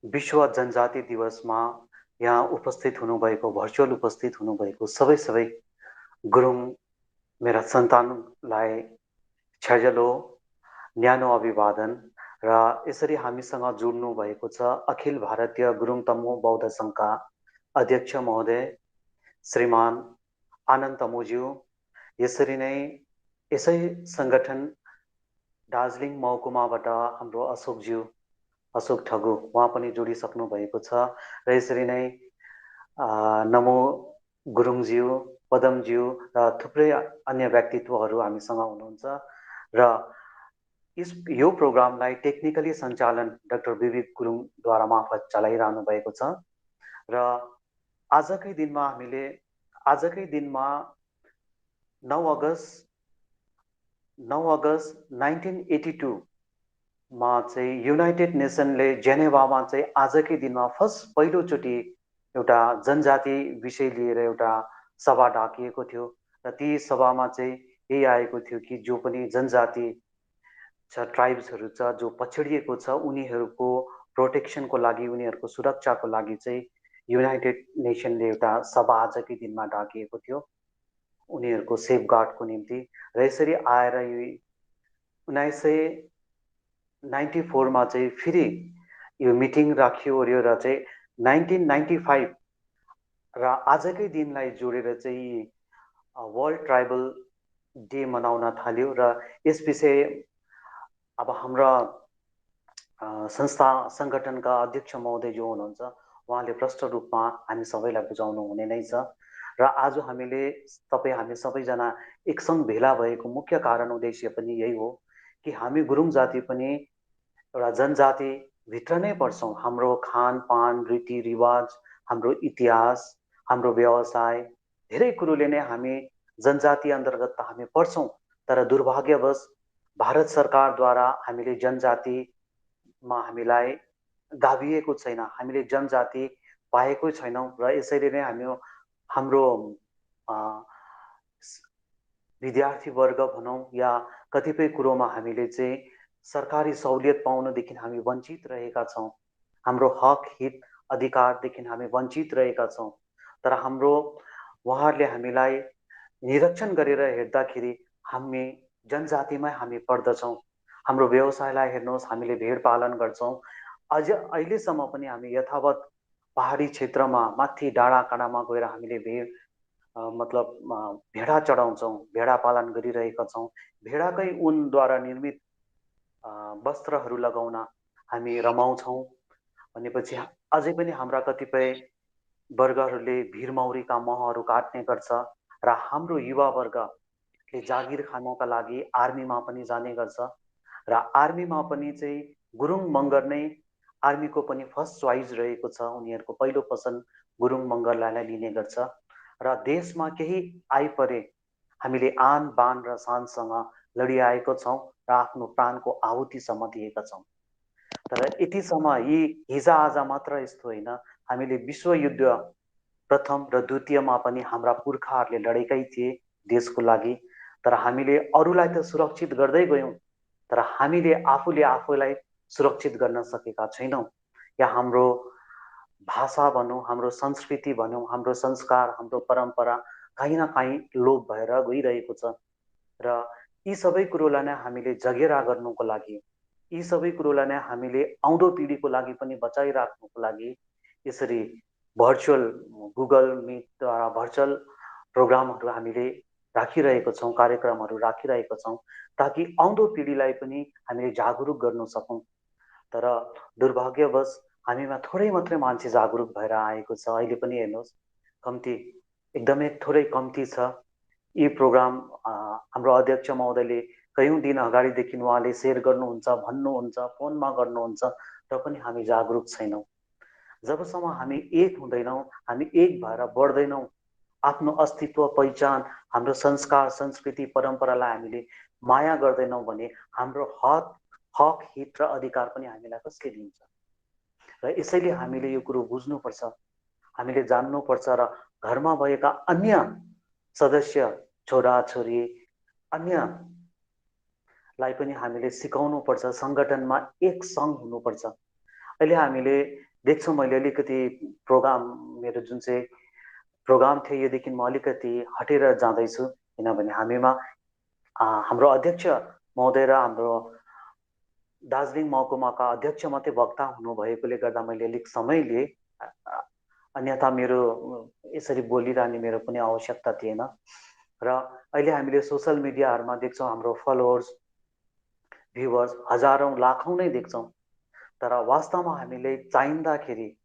विश्व जनजाति दिवसमा यहाँ उपस्थित हुनुभएको भर्चुअल उपस्थित हुनुभएको सबै गुरुङ मेरा सन्तानलाई छ्याजलो न्यानो अभिवादन र यसरी हामीसँग जोड्नु भएको छ अखिल भारतीय गुरुङ तमु बौद्ध सङ्घका अध्यक्ष महोदय श्रीमान आनन्द तमुज्यू। यसरी नै यसै सङ्गठन दार्जिलिङ महकुमाबाट हाम्रो अशोकज्यू अशोक ठगु उहाँ पनि जोडिसक्नु भएको छ र यसरी नै नमो गुरुङज्यू पदमज्यू र थुप्रै अन्य व्यक्तित्वहरू हामीसँग हुनुहुन्छ र यो प्रोग्रामलाई टेक्निकली सञ्चालन डाक्टर विवेक गुरुङद्वारा मार्फत चलाइरहनु भएको छ र आजकै दिनमा 9 अगस्त 1982 मा चाहिँ युनाइटेड नेसनले जेनेभामा चाहिँ आजकै दिनमा पहिलोचोटि एउटा जनजाति विषय लिएर एउटा सभा डाकिएको थियो र ती सभामा चाहिँ यही आएको थियो कि जो पनि जनजाति छ ट्राइब्सहरू छ जो पछडिएको छ उनीहरूको प्रोटेक्सनको लागि उनीहरूको सुरक्षाको लागि चाहिँ युनाइटेड नेसनले एउटा सभा आजकै दिनमा डाकिएको थियो उनीहरूको सेफगार्डको निम्ति र यसरी आएर यो 1994 मा चाहिँ फेरि यो मिटिङ राखियो ओर्यो र चाहिँ 1995 र आजकै दिनलाई जोडेर चाहिँ वर्ल्ड ट्राइबल डे मनाउन थाल्यो र यस विषय अब हाम्रा संस्था सङ्गठनका अध्यक्ष महोदय जो हुनुहुन्छ उहाँले प्रष्ट रूपमा हामी सबैलाई बुझाउनु हुने नै छ र आज हामी सबैजना एकसँग भेला भएको मुख्य कारण उद्देश्य पनि यही हो कि हामी गुरुङ जाति पनि एउटा जनजाति भित्र नै पर्छौँ। हाम्रो खानपान रीतिरिवाज हाम्रो इतिहास हाम्रो व्यवसाय धेरै कुरोले नै हामी जनजाति अन्तर्गत त हामी पर्छौँ तर दुर्भाग्यवश भारत सरकारद्वारा हामीले जनजातिमा हामीलाई गाभिएको छैन हामीले जनजाति पाएको छैनौँ र यसैले नै हाम्रो विद्यार्थी वर्ग भनौँ या कतिपय कुरोमा हामीले चाहिँ सरकारी सहुलियत पाउनदेखि हामी वञ्चित रहेका छौँ हाम्रो हक हित अधिकारदेखि हामी वञ्चित रहेका छौँ तर हाम्रो उहाँहरूले हामीलाई निरीक्षण गरेर हेर्दाखेरि हामी जनजातिमै हामी पर्दछौँ हाम्रो व्यवसायलाई हेर्नुहोस् हामीले भेड पालन गर्छौँ अझ अहिलेसम्म पनि हामी यथावत पहाडी क्षेत्रमा माथि डाँडाकाँडामा गएर हामीले भेडा चढाउँछौँ भेडा पालन गरिरहेका छौँ भेडाकै ऊनद्वारा निर्मित वस्त्रहरू लगाउन हामी रमाउँछौँ भनेपछि अझै पनि हाम्रा कतिपय वर्गहरूले भिरमौरीका महहरू काट्ने गर्छ र हाम्रो युवा वर्गले जागिर खानका लागि आर्मीमा पनि जाने गर्छ र आर्मीमा पनि चाहिँ गुरुङ मगर नै आर्मीको पनि फर्स्ट चोइस रहेको छ उनीहरूको पहिलो पसन्द गुरुङ मगरलाई नै लिने गर्छ र देशमा केही आइपरे हामीले आन बान र शानसँग लडिआएको छौँ र आफ्नो प्राणको आहुतिसम्म दिएका छौँ तर यतिसम्म यी हिजोआज मात्र यस्तो होइन हामीले विश्वयुद्ध प्रथम र द्वितीयमा पनि हाम्रा पुर्खाहरूले लडेकै थिए देशको लागि तर हामीले अरूलाई त सुरक्षित गर्दै गयौँ तर हामीले आफूलाई सुरक्षित गर्न सकेका छैनौँ या हाम्रो भाषा भनौँ हाम्रो संस्कृति भनौँ हाम्रो संस्कार हाम्रो परम्परा कहीँ न कहीँ लोप भएर गइरहेको छ र यी सबै कुरोलाई नै हामीले जगेरा गर्नुको लागि यी सबै कुरोलाई नै हामीले आउँदो पिँढीको लागि पनि बचाइराख्नुको लागि यसरी भर्चुअल गुगल मिटद्वारा भर्चुअल प्रोग्रामहरू हामीले राखिरहेको छौँ कार्यक्रमहरू राखिरहेको छौँ ताकि आउँदो पिँढीलाई पनि हामीले जागरुक गर्न सकौँ तर दुर्भाग्यवश हामीमा थोरै मात्रै मान्छे जागरुक भएर आएको छ अहिले पनि हेर्नुहोस् कम्ती एकदमै थोरै कम्ती छ यी प्रोग्राम हाम्रो अध्यक्ष महोदयले कयौँ दिन अगाडिदेखि उहाँले सेयर गर्नुहुन्छ भन्नुहुन्छ फोनमा गर्नुहुन्छ र पनि हामी जागरुक छैनौँ जबसम्म हामी एक हुँदैनौँ हामी एक भएर बढ्दैनौँ आफ्नो अस्तित्व पहिचान हाम्रो संस्कार संस्कृति परम्परालाई हामीले माया गर्दैनौँ भने हाम्रो हक हित र अधिकार पनि हामीलाई कसले दिन्छ र यसैले हामीले यो कुरो बुझ्नुपर्छ हामीले जान्नुपर्छ र घरमा भएका अन्य सदस्य छोराछोरी अन्यलाई पनि हामीले सिकाउनुपर्छ सङ्गठनमा एक सङ्घ हुनुपर्छ अहिले हामीले देख्छु मैले अलिकति प्रोग्राम, मेरो जुन चाहिँ प्रोग्राम थियो योदेखि म अलिकति हटेर जाँदैछु, किनभने हामीमा हाम्रो अध्यक्ष महोदय र हाम्रो दार्जिलिङ महकुमाका अध्यक्ष मात्रै वक्ता हुनुभएकोले गर्दा मैले अलिक समय लिएँ। अन्यथा मेरो यसरी बोलिरहने मेरो कुनै आवश्यकता थिएन। र अहिले हामीले सोसल मिडियाहरूमा देख्छौँ हाम्रो फलोवर्स, भ्युवर्स हजारौँ लाखौँ नै देख्छौँ। तर वास्तवमा हामीले चाहिँदाखेरि,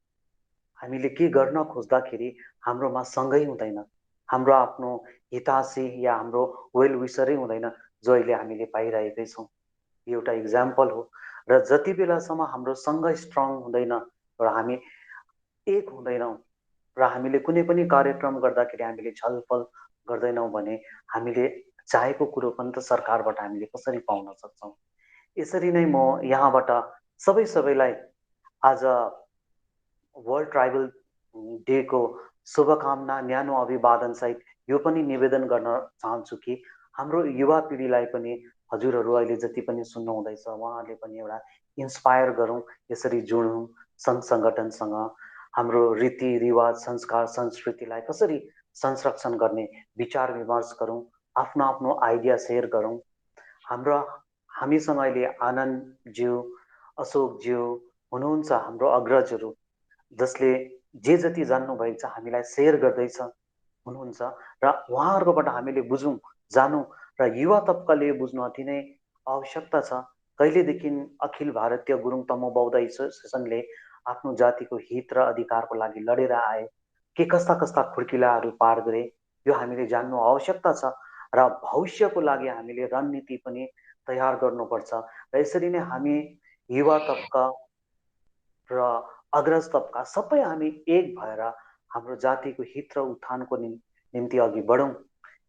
हामीले के गर्न खोज्दाखेरि हाम्रोमा सँगै हुँदैन, हाम्रो आफ्नो हितासी या हाम्रो वेल विसरै हुँदैन, जो अहिले हामीले पाइरहेकै छौँ। यो एउटा इक्जाम्पल हो। र जति बेलासम्म हाम्रो सँग स्ट्रङ हुँदैन र हामी एक हुँदैनौँ र हामीले कुनै पनि कार्यक्रम गर्दाखेरि हामीले छलफल गर्दैनौँ भने हामीले चाहेको कुरो पनि त सरकारबाट हामीले कसरी पाउन सक्छौँ। यसरी नै म यहाँबाट सबैलाई आज वर्ल्ड ट्राइबल डेको शुभकामना, न्यानो अभिवादनसहित यो पनि निवेदन गर्न चाहन्छु कि हाम्रो युवा पिँढीलाई पनि, हजुरहरू अहिले जति पनि सुन्नुहुँदैछ उहाँहरूले पनि एउटा इन्स्पायर गरौँ, यसरी जोडौँ सङ्घ सङ्गठनसँग, हाम्रो रीतिरिवाज, संस्कार, संस्कृतिलाई कसरी संरक्षण गर्ने विचार विमर्श गरौँ, आफ्नो आफ्नो आइडिया सेयर गरौँ। हाम्रो हामीसँग अहिले आनन्दज्यू, अशोकज्यू हुनुहुन्छ, हाम्रो अग्रजहरू, जसले जे जति जान्नुभएको छ हामीलाई सेयर गर्दैछ हुनुहुन्छ, र उहाँहरूकोबाट हामीले बुझौँ, जानौँ, र युवा तबकाले बुझ्नु अति नै आवश्यकता छ। कहिलेदेखि अखिल भारतीय गुरुङ तमु बौद्ध एसोसिएसनले आफ्नो जातिको हित र अधिकारको लागि लडेर आए, के कस्ता कस्ता खुड्किलाहरू पार गरे, यो हामीले जान्नु आवश्यकता छ। र भविष्यको लागि हामीले रणनीति पनि तयार गर्नुपर्छ। र यसरी नै हामी युवा तबका र अग्रज तबका सबै हामी एक भएर हाम्रो जातिको हित र उत्थानको निम्ति अघि बढौँ,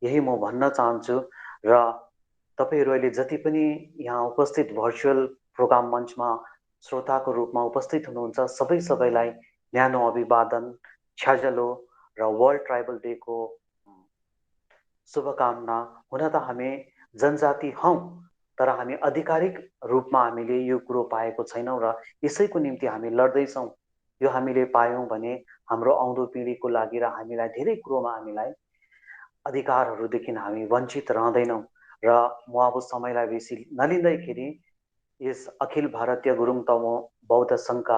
यही म भन्न चाहन्छु। र तपाईँहरू अहिले जति पनि यहाँ उपस्थित भर्चुअल प्रोग्राम मञ्चमा श्रोताको रूपमा उपस्थित हुनुहुन्छ, सबैलाई न्यानो अभिवादन, छ्याजलो र वर्ल्ड ट्राइबल डेको शुभकामना। हुन त हामी जनजाति हौँ, तर हामी आधिकारिक रूपमा हामीले यो कुरो पाएको छैनौँ र यसैको निम्ति हामी लड्दैछौँ। यो हामीले पायौँ भने हाम्रो आउँदो पिँढीको लागि र हामीलाई धेरै कुरोमा हामीलाई अधिकारहरूदेखि हामी वञ्चित रहँदैनौँ। र म अब समयलाई बेसी नलिँदैखेरि यस अखिल भारतीय गुरुङ तमु बौद्ध सङ्घका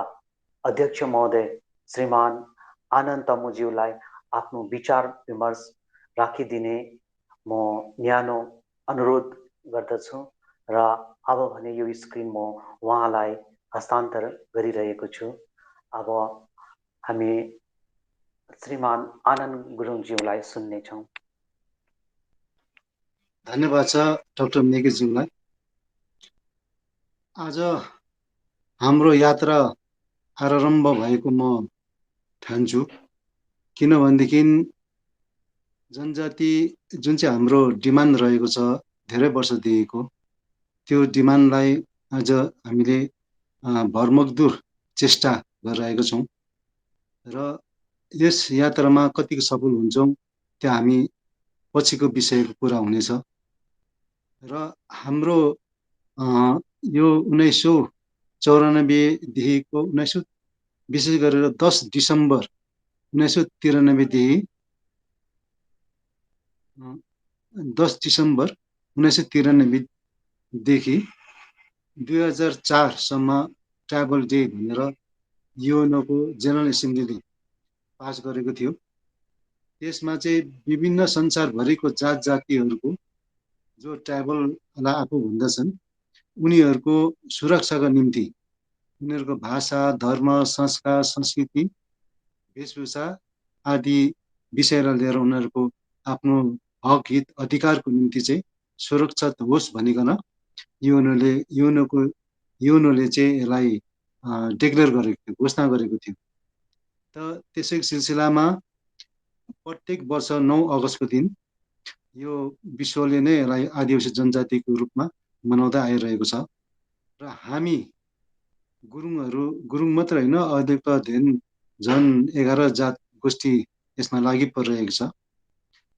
अध्यक्ष महोदय श्रीमान आनन्द तमुज्यूलाई आफ्नो विचार विमर्श राखिदिने म न्यानो अनुरोध गर्दछु। र अब भने यो स्क्रिन म उहाँलाई हस्तान्तर गरिरहेको छु। अब हामी श्रीमान आनन्द गुरुङज्यूलाई सुन्नेछौँ। धन्यवाद छ डाक्टर मेघेज्यूलाई। आज हाम्रो यात्रा आरम्भ भएको म ठान्छु, किनभनेदेखि जनजाति जुन चाहिँ हाम्रो डिमान्ड रहेको छ धेरै वर्षदेखिको, त्यो डिमान्डलाई आज हामीले भरमग्दुर चेष्टा गरिरहेका छौँ र यस यात्रामा कतिको सफल हुन्छौँ त्यो हामी पछिको विषयको कुरा हुनेछ। र हाम्रो यो 1994देखिको विशेष गरेर 10 डिसेम्बर 1993देखि 10 डिसेम्बर 1993देखि 2004सम्म ट्राइबल डे भनेर युएनओको जेनरल एसेम्ब्लीले पास गरेको थियो। त्यसमा चाहिँ विभिन्न संसारभरिको जात जातिहरूको जो ट्राइबललाई आफू भन्दछन् उनीहरूको सुरक्षाको निम्ति उनीहरूको भाषा, धर्म, संस्कार, संस्कृति, वेशभूषा आदि विषयलाई लिएर उनीहरूको आफ्नो हक हित अधिकारको निम्ति चाहिँ सुरक्षित होस् भनिकन युएनओले चाहिँ यसलाई डिक्लेयर गरेको थियो, घोषणा गरेको थियो। त त्यसैको सिलसिलामा प्रत्येक वर्ष 9 अगस्तको दिन यो विश्वले नै यसलाई आदिवासी जनजातिको रूपमा मनाउँदै आइरहेको छ। र हामी गुरुङ मात्र होइन, अहिले त झन् 11 जात गोष्ठी यसमा लागि परिरहेको छ।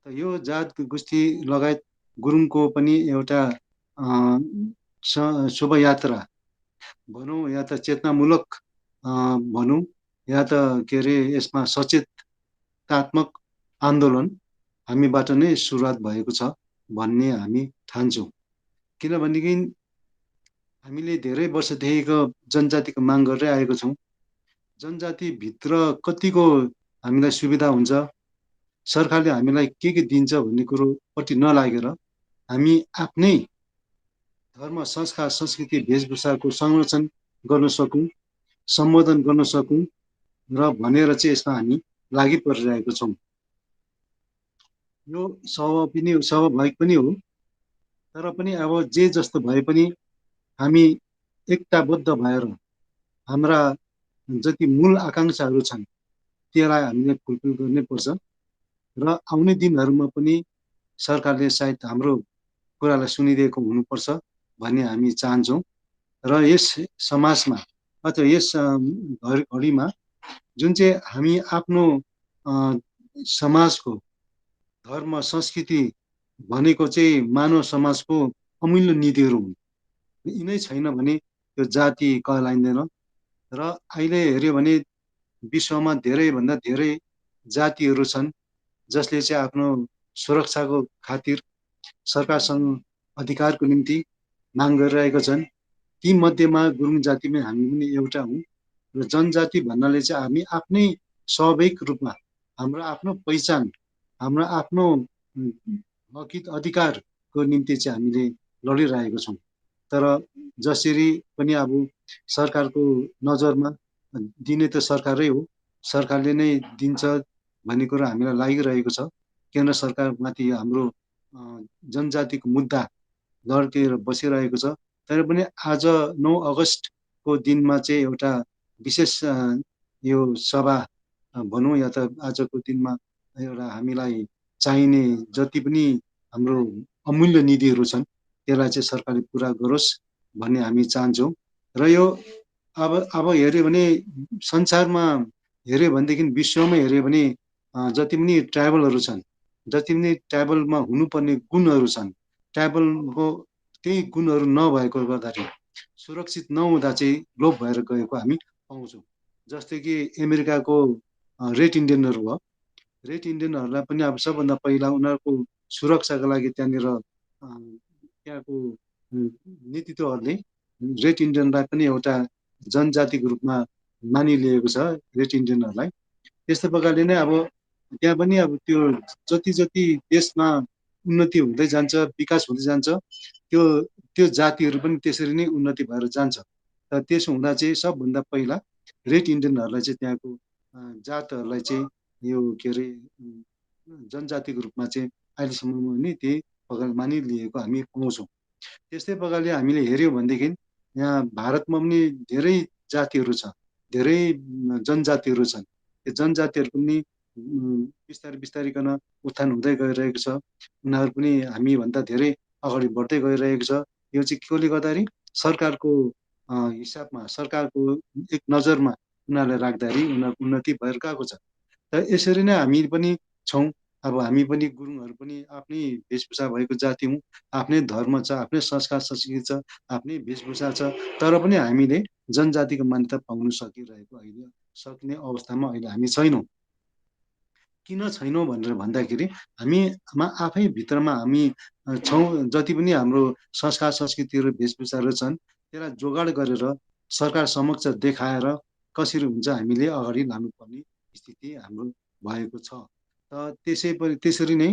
त यो जात गोष्ठी लगायत गुरुङको पनि एउटा शोभायात्रा भनौँ या त चेतनामूलक भनौँ या त के अरे यसमा सचेतनात्मक आन्दोलन हामीबाट नै सुरुवात भएको छ भन्ने हामी ठान्छौँ। किनभनेदेखि हामीले धेरै वर्षदेखिको जनजातिको माग गरेरै आएको छौँ। जनजातिभित्र कतिको हामीलाई सुविधा हुन्छ, सरकारले हामीलाई के दिन्छ भन्ने कुरोपट्टि नलागेर हामी आफ्नै धर्म, संस्कार, संस्कृति, वेशभूषाको संरक्षण गर्न सकौँ, सम्बोधन गर्न सकौँ र भनेर चाहिँ यसमा हामी लागि परिरहेको छौँ। यो स्वाभाविक पनि हो, तर पनि अब जे जस्तो भए पनि हामी एकताबद्ध भएर हाम्रा जति मूल आकाङ्क्षाहरू छन् त्यसलाई हामीले फुलफिल गर्नै पर्छ र आउने दिनहरूमा पनि सरकारले सायद हाम्रो कुरालाई सुनिदिएको हुनुपर्छ भन्ने हामी चाहन्छौँ। र यस समाजमा अथवा यस घडीमा जुन चाहिँ हामी आफ्नो समाजको धर्म, संस्कृति भनेको चाहिँ मानव समाजको अमूल्य निधिहरू हुन्। यिनै छैन भने त्यो जाति कहलाइँदैन। र अहिले हेऱ्यो भने विश्वमा धेरैभन्दा धेरै जातिहरू छन् जसले चाहिँ आफ्नो सुरक्षाको खातिर सरकारसँग अधिकारको निम्ति माग गरिरहेका छन्। ती मध्येमा गुरुङ जाति पनि हामी पनि एउटा हौँ। र जनजाति भन्नाले चाहिँ हामी आफ्नै स्वाभाविक रूपमा हाम्रो आफ्नो पहिचान, हाम्रो आफ्नो हक अधिकारको निम्ति चाहिँ हामीले लडिरहेको छौँ। तर जसरी पनि अब सरकारको नजरमा दिने त सरकारै हो, सरकारले नै दिन्छ भन्ने कुरो हामीलाई लागिरहेको छ। केन्द्र सरकारमाथि हाम्रो जनजातिको मुद्दा लड्केर बसिरहेको छ। तर पनि आज 9 अगस्तको दिनमा चाहिँ एउटा विशेष यो सभा भनौँ या त आजको दिनमा एउटा हामीलाई चाहिने जति पनि हाम्रो अमूल्य निधिहरू छन् त्यसलाई चाहिँ सरकारले पुरा गरोस् भन्ने हामी चाहन्छौँ। र यो अब हेऱ्यो भने संसारमा हेऱ्यो भनेदेखि विश्वमा हेऱ्यो भने जति पनि ट्राइबलहरू छन्, जति पनि ट्राइबलमा हुनुपर्ने गुणहरू छन्, ट्राइबलको त्यही गुणहरू नभएको गर्दाखेरि सुरक्षित नहुँदा चाहिँ लोप भएर गएको हामी पाउँछौँ। जस्तै कि अमेरिकाको रेड इन्डियनहरू भयो। रेड इन्डियनहरूलाई पनि अब सबभन्दा पहिला उनीहरूको सुरक्षाको लागि त्यहाँको नेतृत्वहरूले रेड इन्डियनलाई पनि एउटा जनजातिको रूपमा मानिलिएको छ रेड इन्डियनहरूलाई। त्यस्तै प्रकारले नै अब त्यहाँ पनि अब त्यो जति जति देशमा उन्नति हुँदै जान्छ, विकास हुँदै जान्छ, त्यो जातिहरू पनि त्यसरी नै उन्नति भएर जान्छ। तर त्यसो हुँदा चाहिँ सबभन्दा पहिला रेड इन्डियनहरूलाई चाहिँ त्यहाँको जातहरूलाई चाहिँ यो के अरे जनजातिको रूपमा चाहिँ अहिलेसम्म नि त्यही प्रकार मानिलिएको हामी पाउँछौँ। त्यस्तै प्रकारले हामीले हेऱ्यौँ भनेदेखि यहाँ भारतमा पनि धेरै जातिहरू छ, धेरै जनजातिहरू छन्। त्यो जनजातिहरू पनि बिस्तारै बिस्तारिकन उत्थान हुँदै गइरहेको छ। उनीहरू पनि हामीभन्दा धेरै अगाडि बढ्दै गइरहेको छ। यो चाहिँ केले गर्दाखेरि सरकारको हिसाबमा, सरकारको एक नजरमा उनीहरूलाई राख्दाखेरि उनीहरूको उन्नति भएर गएको छ। र यसरी नै हामी पनि छौँ। अब हामी पनि गुरुङहरू पनि आफ्नै वेशभूषा भएको जाति हौँ, आफ्नै धर्म छ, आफ्नै संस्कार संस्कृति छ, आफ्नै वेशभूषा छ। तर पनि हामीले जनजातिको मान्यता पाउन सक्ने अवस्थामा अहिले हामी छैनौँ। किन छैनौँ भनेर भन्दाखेरि हामीमा आफै भित्रमा हामी छौँ। जति पनि हाम्रो संस्कार संस्कृतिहरू वेशभूषाहरू छन् त्यसलाई जोगाड गरेर सरकार समक्ष देखाएर कसरी हुन्छ हामीले अगाडि लानुपर्ने स्थिति हाम्रो भएको छ। त्यसरी नै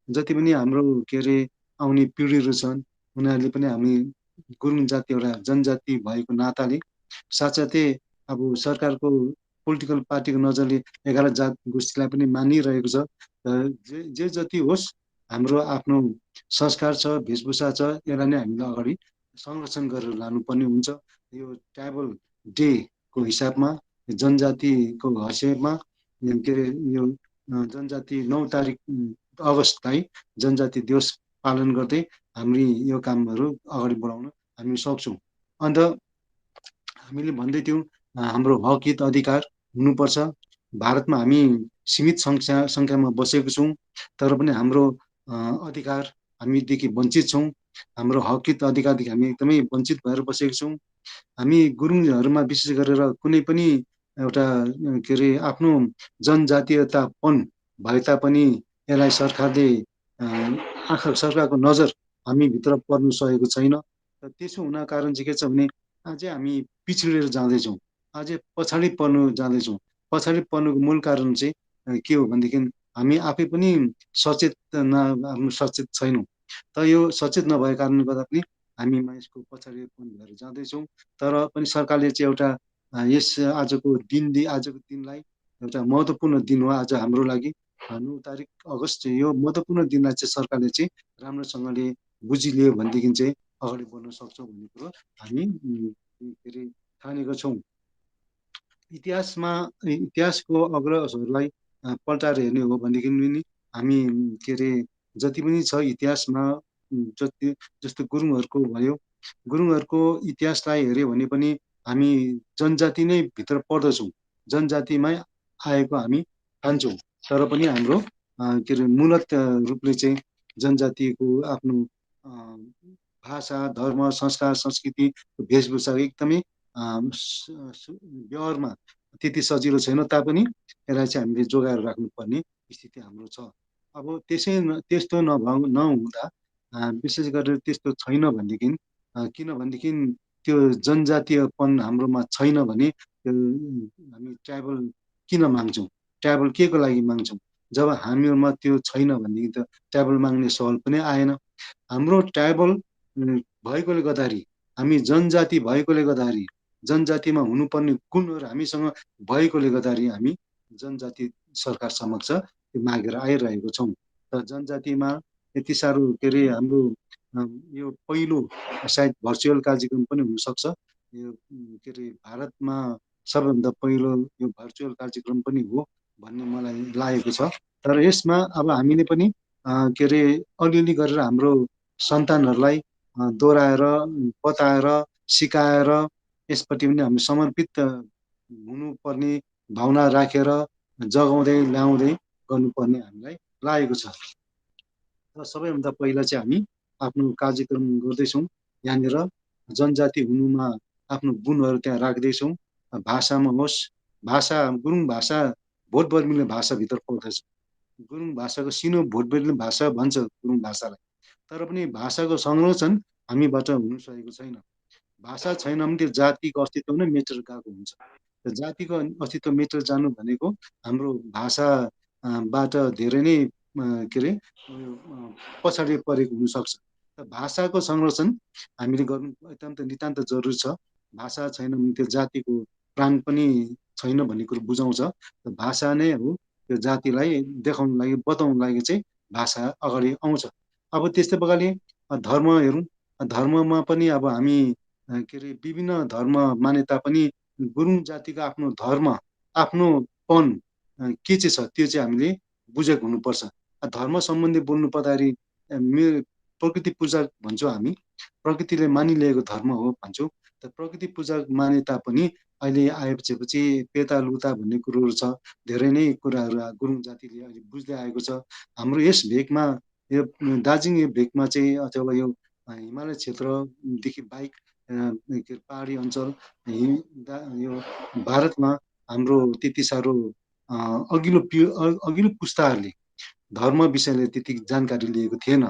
जति पनि हाम्रो के अरे आउने पिँढीहरू छन् उनीहरूले पनि हामी गुरुङ जाति एउटा जनजाति भएको नाताले साथसाथै अब सरकारको पोलिटिकल पार्टीको नजरले 11 जात गोष्ठीलाई पनि मानिरहेको छ। जे जति होस् हाम्रो आफ्नो संस्कार छ, वेशभूषा छ, यसलाई नै हामीले अगाडि संरक्षण गरेर लानुपर्ने हुन्छ। यो ट्राइबल डेको हिसाबमा, जनजातिको हैसियतमा के अरे यो जनजाति 9 तारिक अगस्तलाई जनजाति दिवस पालन गर्दै हामी यो कामहरू अगाडि बढाउन हामी सक्छौँ। अन्त हामीले भन्दै थियौँ हाम्रो हक हित अधिकार हुनुपर्छ। भारतमा हामी सीमित सङ्ख्यामा बसेको छौँ, तर पनि हाम्रो अधिकार हामीदेखि वञ्चित छौँ। हाम्रो हक हित अधिकारदेखि हामी एकदमै वञ्चित भएर बसेको छौँ। हामी गुरुङहरूमा विशेष गरेर कुनै पनि एउटा के अरे आफ्नो जनजातीयतापन भए तापनि यसलाई सरकारले सरकारको नजर हामीभित्र पर्नु सकेको छैन। र त्यसो हुन कारण चाहिँ के छ भने अझै हामी पिछडेर जाँदैछौँ, अझै पछाडि पर्नु जाँदैछौँ। पछाडि पर्नुको मूल कारण चाहिँ के हो भनेदेखि हामी आफै पनि सचेत सचेत छैनौँ। तर यो सचेत नभएको कारणले गर्दा पनि हामीमा यसको पछाडि भएर जाँदैछौँ। तर पनि सरकारले चाहिँ एउटा यस आजको दिनलाई एउटा महत्त्वपूर्ण दिन हो आज हाम्रो लागि। 9 तारिक अगस्त यो महत्त्वपूर्ण दिनलाई चाहिँ सरकारले चाहिँ राम्रोसँगले बुझिलियो भनेदेखि चाहिँ अगाडि बढ्न सक्छौँ भन्ने कुरो हामी के अरे ठानेको छौँ। इतिहासको अग्रजहरूलाई पल्टाएर हेर्ने हो भनेदेखि पनि हामी के अरे जति पनि छ इतिहासमा जति जस्तो गुरुङहरूको भयो, गुरुङहरूको इतिहासलाई हेऱ्यो भने पनि हामी जनजाति नै भित्र पर्दछौँ, जनजातिमै आएको हामी ठान्छौँ। तर पनि हाम्रो के अरे मूलत रूपले चाहिँ जनजातिको आफ्नो भाषा, धर्म, संस्कार, संस्कृति, वेशभूषा एकदमै व्यवहारमा त्यति सजिलो छैन तापनि यसलाई चाहिँ हामीले जोगाएर राख्नुपर्ने स्थिति हाम्रो छ। अब त्यस्तो नहुँदा विशेष गरेर त्यस्तो छैन भनेदेखि किनभनेदेखि त्यो जनजातीयपन हाम्रोमा छैन भने हामी ट्राइबल किन माग्छौँ? ट्राइबल के को लागि माग्छौँ? जब हामीहरूमा त्यो छैन भनेदेखि त ट्राइबल माग्ने सवाल पनि आएन। हाम्रो ट्राइबल भएकोले गर्दाखेरि, हामी जनजाति भएकोले गर्दाखेरि, जनजातिमा हुनुपर्ने गुणहरू हामीसँग भएकोले गर्दाखेरि हामी जनजाति सरकार समक्ष मागेर आइरहेको छौँ। र जनजातिमा यति साह्रो के अरे हाम्रो यो पहिलो सायद भर्चुअल कार्यक्रम पनि हुनसक्छ। यो के अरे भारतमा सबैभन्दा पहिलो यो भर्चुअल कार्यक्रम पनि हो भन्ने मलाई लागेको छ। तर यसमा अब हामीले पनि के अरे अलिअलि गरेर हाम्रो सन्तानहरूलाई दोहोऱ्याएर, बताएर, सिकाएर यसपट्टि पनि हामी समर्पित हुनुपर्ने भावना राखेर जगाउँदै ल्याउँदै गर्नुपर्ने हामीलाई लागेको छ। र सबैभन्दा पहिला चाहिँ हामी आफ्नो कार्यक्रम गर्दैछौँ। यहाँनिर जनजाति हुनुमा आफ्नो गुणहरू त्यहाँ राख्दैछौँ। भाषामा होस्, गुरुङ भाषा भोट बर्मिल्ने भाषाभित्र पर्दछ। गुरुङ भाषाको सिनो भोट बर्मिल्ने भाषा भन्छ गुरुङ भाषालाई। तर पनि भाषाको संरक्षण हामीबाट हुन सकेको छैन। भाषा छैन भने त्यो जातिको अस्तित्व नै मेटेर गएको हुन्छ। जातिको अस्तित्व मेटेर जानु भनेको हाम्रो भाषाबाट धेरै नै के अरे पछाडि परेको हुनसक्छ। भाषाको संरक्षण हामीले गर्नु अत्यन्त नितान्त जरुरी छ। भाषा छैन भने त्यो जातिको प्राण पनि छैन भन्ने कुरो बुझाउँछ। भाषा नै हो त्यो जातिलाई देखाउनु लागि, बताउनु लागि चाहिँ भाषा अगाडि आउँछ। अब त्यस्तै प्रकारले धर्म हेरौँ, धर्ममा पनि अब हामी के अरे विभिन्न धर्म माने तापनि गुरुङ जातिको आफ्नो धर्म, आफ्नोपन के चाहिँ छ त्यो चाहिँ हामीले बुझेको हुनुपर्छ। धर्म सम्बन्धी बोल्नु पर्दाखेरि प्रकृति पूजा भन्छौँ हामी, प्रकृतिले मानिलिएको धर्म हो भन्छौँ। त प्रकृति पूजा माने तापनि अहिले आएपछि पेता लुता भन्ने कुरोहरू छ। धेरै नै कुराहरू गुरुङ जातिले अहिले बुझ्दै आएको छ। हाम्रो यस भेगमा, यो दार्जिलिङ यो भेगमा चाहिँ अथवा यो हिमालय क्षेत्रदेखि बाहेक पहाडी अञ्चल यो भारतमा हाम्रो त्यति साह्रो अघिल्लो पुस्ताहरूले धर्म विषयले त्यति जानकारी लिएको थिएन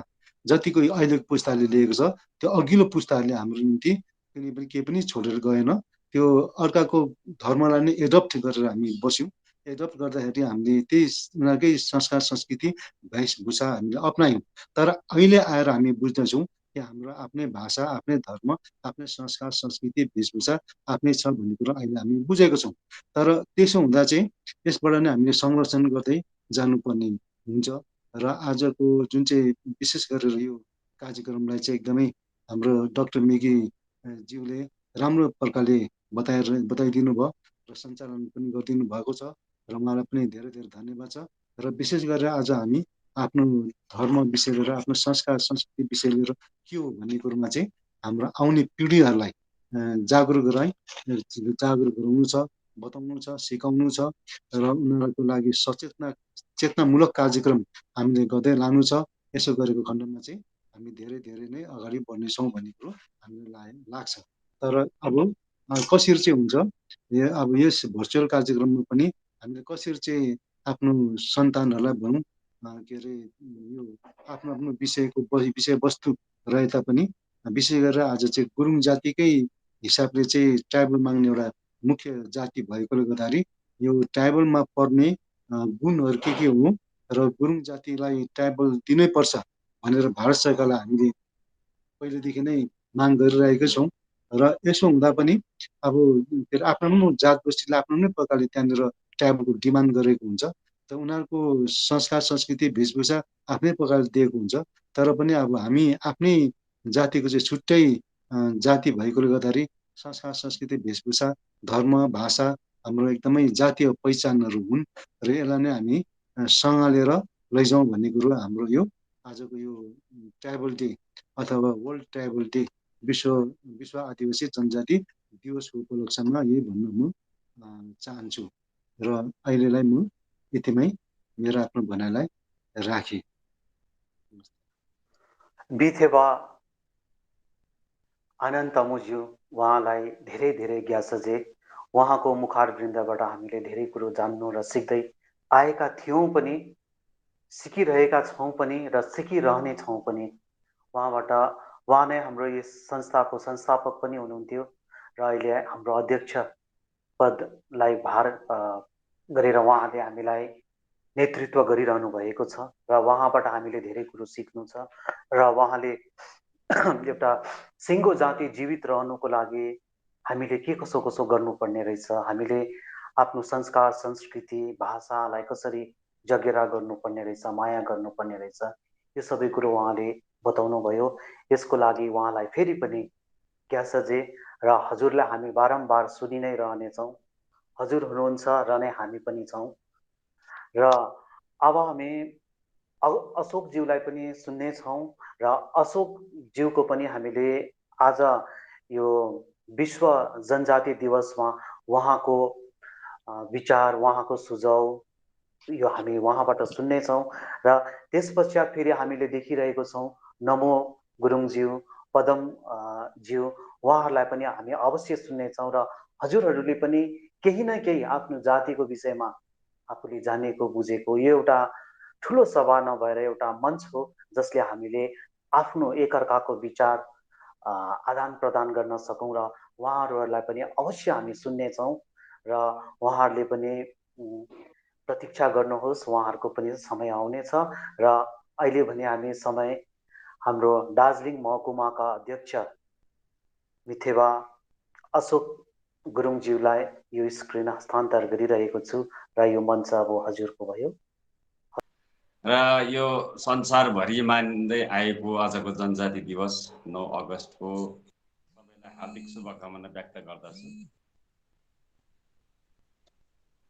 जतिको अहिलेको पुस्ताले लिएको छ। त्यो अघिल्लो पुस्ताहरूले हाम्रो निम्ति कुनै पनि केही पनि छोडेर गएन। त्यो अर्काको धर्मलाई नै एडप्ट गरेर हामी बस्यौँ। एडप्ट गर्दाखेरि हामीले त्यही उनीहरूकै संस्कार, संस्कृति, वेशभूषा हामीले अप्नायौँ। तर अहिले आएर हामी बुझ्दछौँ कि हाम्रो आफ्नै भाषा, आफ्नै धर्म, आफ्नै संस्कार, संस्कृति, वेशभूषा आफ्नै छ भन्ने कुरो अहिले हामी बुझेको छौँ। तर त्यसो हुँदा चाहिँ यसबाट नै हामीले संरक्षण गर्दै जानुपर्ने हुन्छ। र आजको जुन चाहिँ विशेष गरेर यो कार्यक्रमलाई चाहिँ एकदमै हाम्रो डाक्टर मेगी ज्यूले राम्रो प्रकारले बताइदिनु भयो र सञ्चालन पनि गरिदिनु भएको छ र उहाँलाई पनि धेरै धेरै धन्यवाद छ। र विशेष गरेर आज हामी आफ्नो धर्म विषय लिएर, आफ्नो संस्कार, संस्कृति विषय लिएर के हो भन्ने कुरोमा चाहिँ हाम्रो आउने पिँढीहरूलाई जागरुक गराउनु छ, बताउनु छ, सिकाउनु छ र उनीहरूको लागि चेतनामूलक कार्यक्रम हामीले गर्दै लानु छ। यसो गरेको खण्डमा चाहिँ हामी धेरै धेरै नै अगाडि बढ्नेछौँ भन्ने कुरो हामीलाई लाग्छ। तर अब कसरी चाहिँ हुन्छ अब यस भर्चुअल कार्यक्रममा पनि हामीले कसरी चाहिँ आफ्नो सन्तानहरूलाई भनौँ के अरे यो आफ्नो आफ्नो विषयको विषयवस्तु रहे तापनि विशेष गरेर आज चाहिँ गुरुङ जातिकै हिसाबले चाहिँ ट्राइबल माग्ने एउटा मुख्य जाति भएकोले गर्दाखेरि यो ट्राइबलमा पर्ने गुणहरू के हो र गुरुङ जातिलाई ट्राइबल दिनै पर्छ भनेर भारत सरकारलाई हामीले पहिलेदेखि नै माग गरिरहेका छौँ र यसो हुँदा पनि अब के अरे आफ्नो आफ्नो जात गोष्ठीले आफ्नो आफ्नै प्रकारले त्यहाँनिर ट्राइबलको डिमान्ड गरेको हुन्छ त उनीहरूको संस्कार संस्कृति वेशभूषा आफ्नै प्रकारले दिएको हुन्छ तर पनि अब हामी आफ्नै जातिको चाहिँ छुट्टै जाति भएकोले गर्दाखेरि संस्कार संस्कृति वेशभूषा धर्म भाषा हाम्रो एकदमै जातीय पहिचानहरू हुन् र यसलाई नै हामी सँगालेर लैजाउँ भन्ने कुरो हाम्रो यो आजको यो ट्राइबल डे अथवा वर्ल्ड ट्राइबल डे विश्व आदिवासी जनजाति दिवसको उपलक्ष्यमा यही भन्न म चाहन्छु र अहिलेलाई म यतिमै मेरो आफ्नो भनाइलाई राखेँ। बिथेवा अनन्त मुज्यू उहाँलाई धेरै धेरै ग्यासजे उहाँको मुखारवृन्दबाट हामीले धेरै कुरो जान्नु र सिक्दै आएका थियौँ पनि सिकिरहेका छौँ पनि र सिकिरहने छौँ पनि। उहाँ नै हाम्रो यस संस्थाको संस्थापक पनि हुनुहुन्थ्यो र अहिले हाम्रो अध्यक्ष पदलाई भार गरेर उहाँले हामीलाई नेतृत्व गरिरहनु भएको छ र उहाँबाट हामीले धेरै कुरो सिक्नु छ र उहाँले एउटा सिङ्गो जाति जीवित रहनुको लागि हामीले के कसो कसो गर्नुपर्ने रहेछ, हामीले आफ्नो संस्कार संस्कृति भाषालाई कसरी जगेरा गर्नुपर्ने रहेछ, माया गर्नुपर्ने रहेछ, यो सबै कुरो उहाँले बताउनु भयो। यसको लागि उहाँलाई फेरि पनि ग्यासजे र हजुरलाई हामी बारम्बार सुनि नै रहनेछौँ। हजुर हुनुहुन्छ र नै हामी पनि छौँ र अब हामी अशोकज्यूलाई पनि सुन्नेछौँ र अशोकज्यूको पनि हामीले आज यो विश्व जनजाति दिवसमा उहाँको विचार उहाँको सुझाव यो हामी उहाँबाट सुन्नेछौँ र त्यसपश्चात फेरि हामीले देखिरहेको छौँ नमो गुरुङज्यू पदम ज्यू उहाँहरूलाई पनि हामी अवश्य सुन्नेछौँ र हजुरहरूले पनि केही न केही आफ्नो जातिको विषयमा आफूले जानेको बुझेको यो एउटा ठुलो सभा नभएर एउटा मञ्च हो जसले हामीले आफ्नो एकअर्काको विचार आदान प्रदान गर्न सकौँ र उहाँहरूलाई पनि अवश्य हामी सुन्नेछौँ र उहाँहरूले पनि प्रतीक्षा गर्नुहोस्, उहाँहरूको पनि समय आउनेछ र अहिले भने हामी समय हाम्रो दार्जिलिङ महकुमाका अध्यक्ष मिथेवा अशोक गुरुङज्यूलाई यो स्क्रिन हस्तान्तर गरिरहेको छु र यो मञ्च अब हजुरको भयो। र यो संसारभरि मान्दै आएको आजको जनजाति दिवस 9 अगस्तको सबैलाई हार्दिक शुभकामना व्यक्त गर्दछु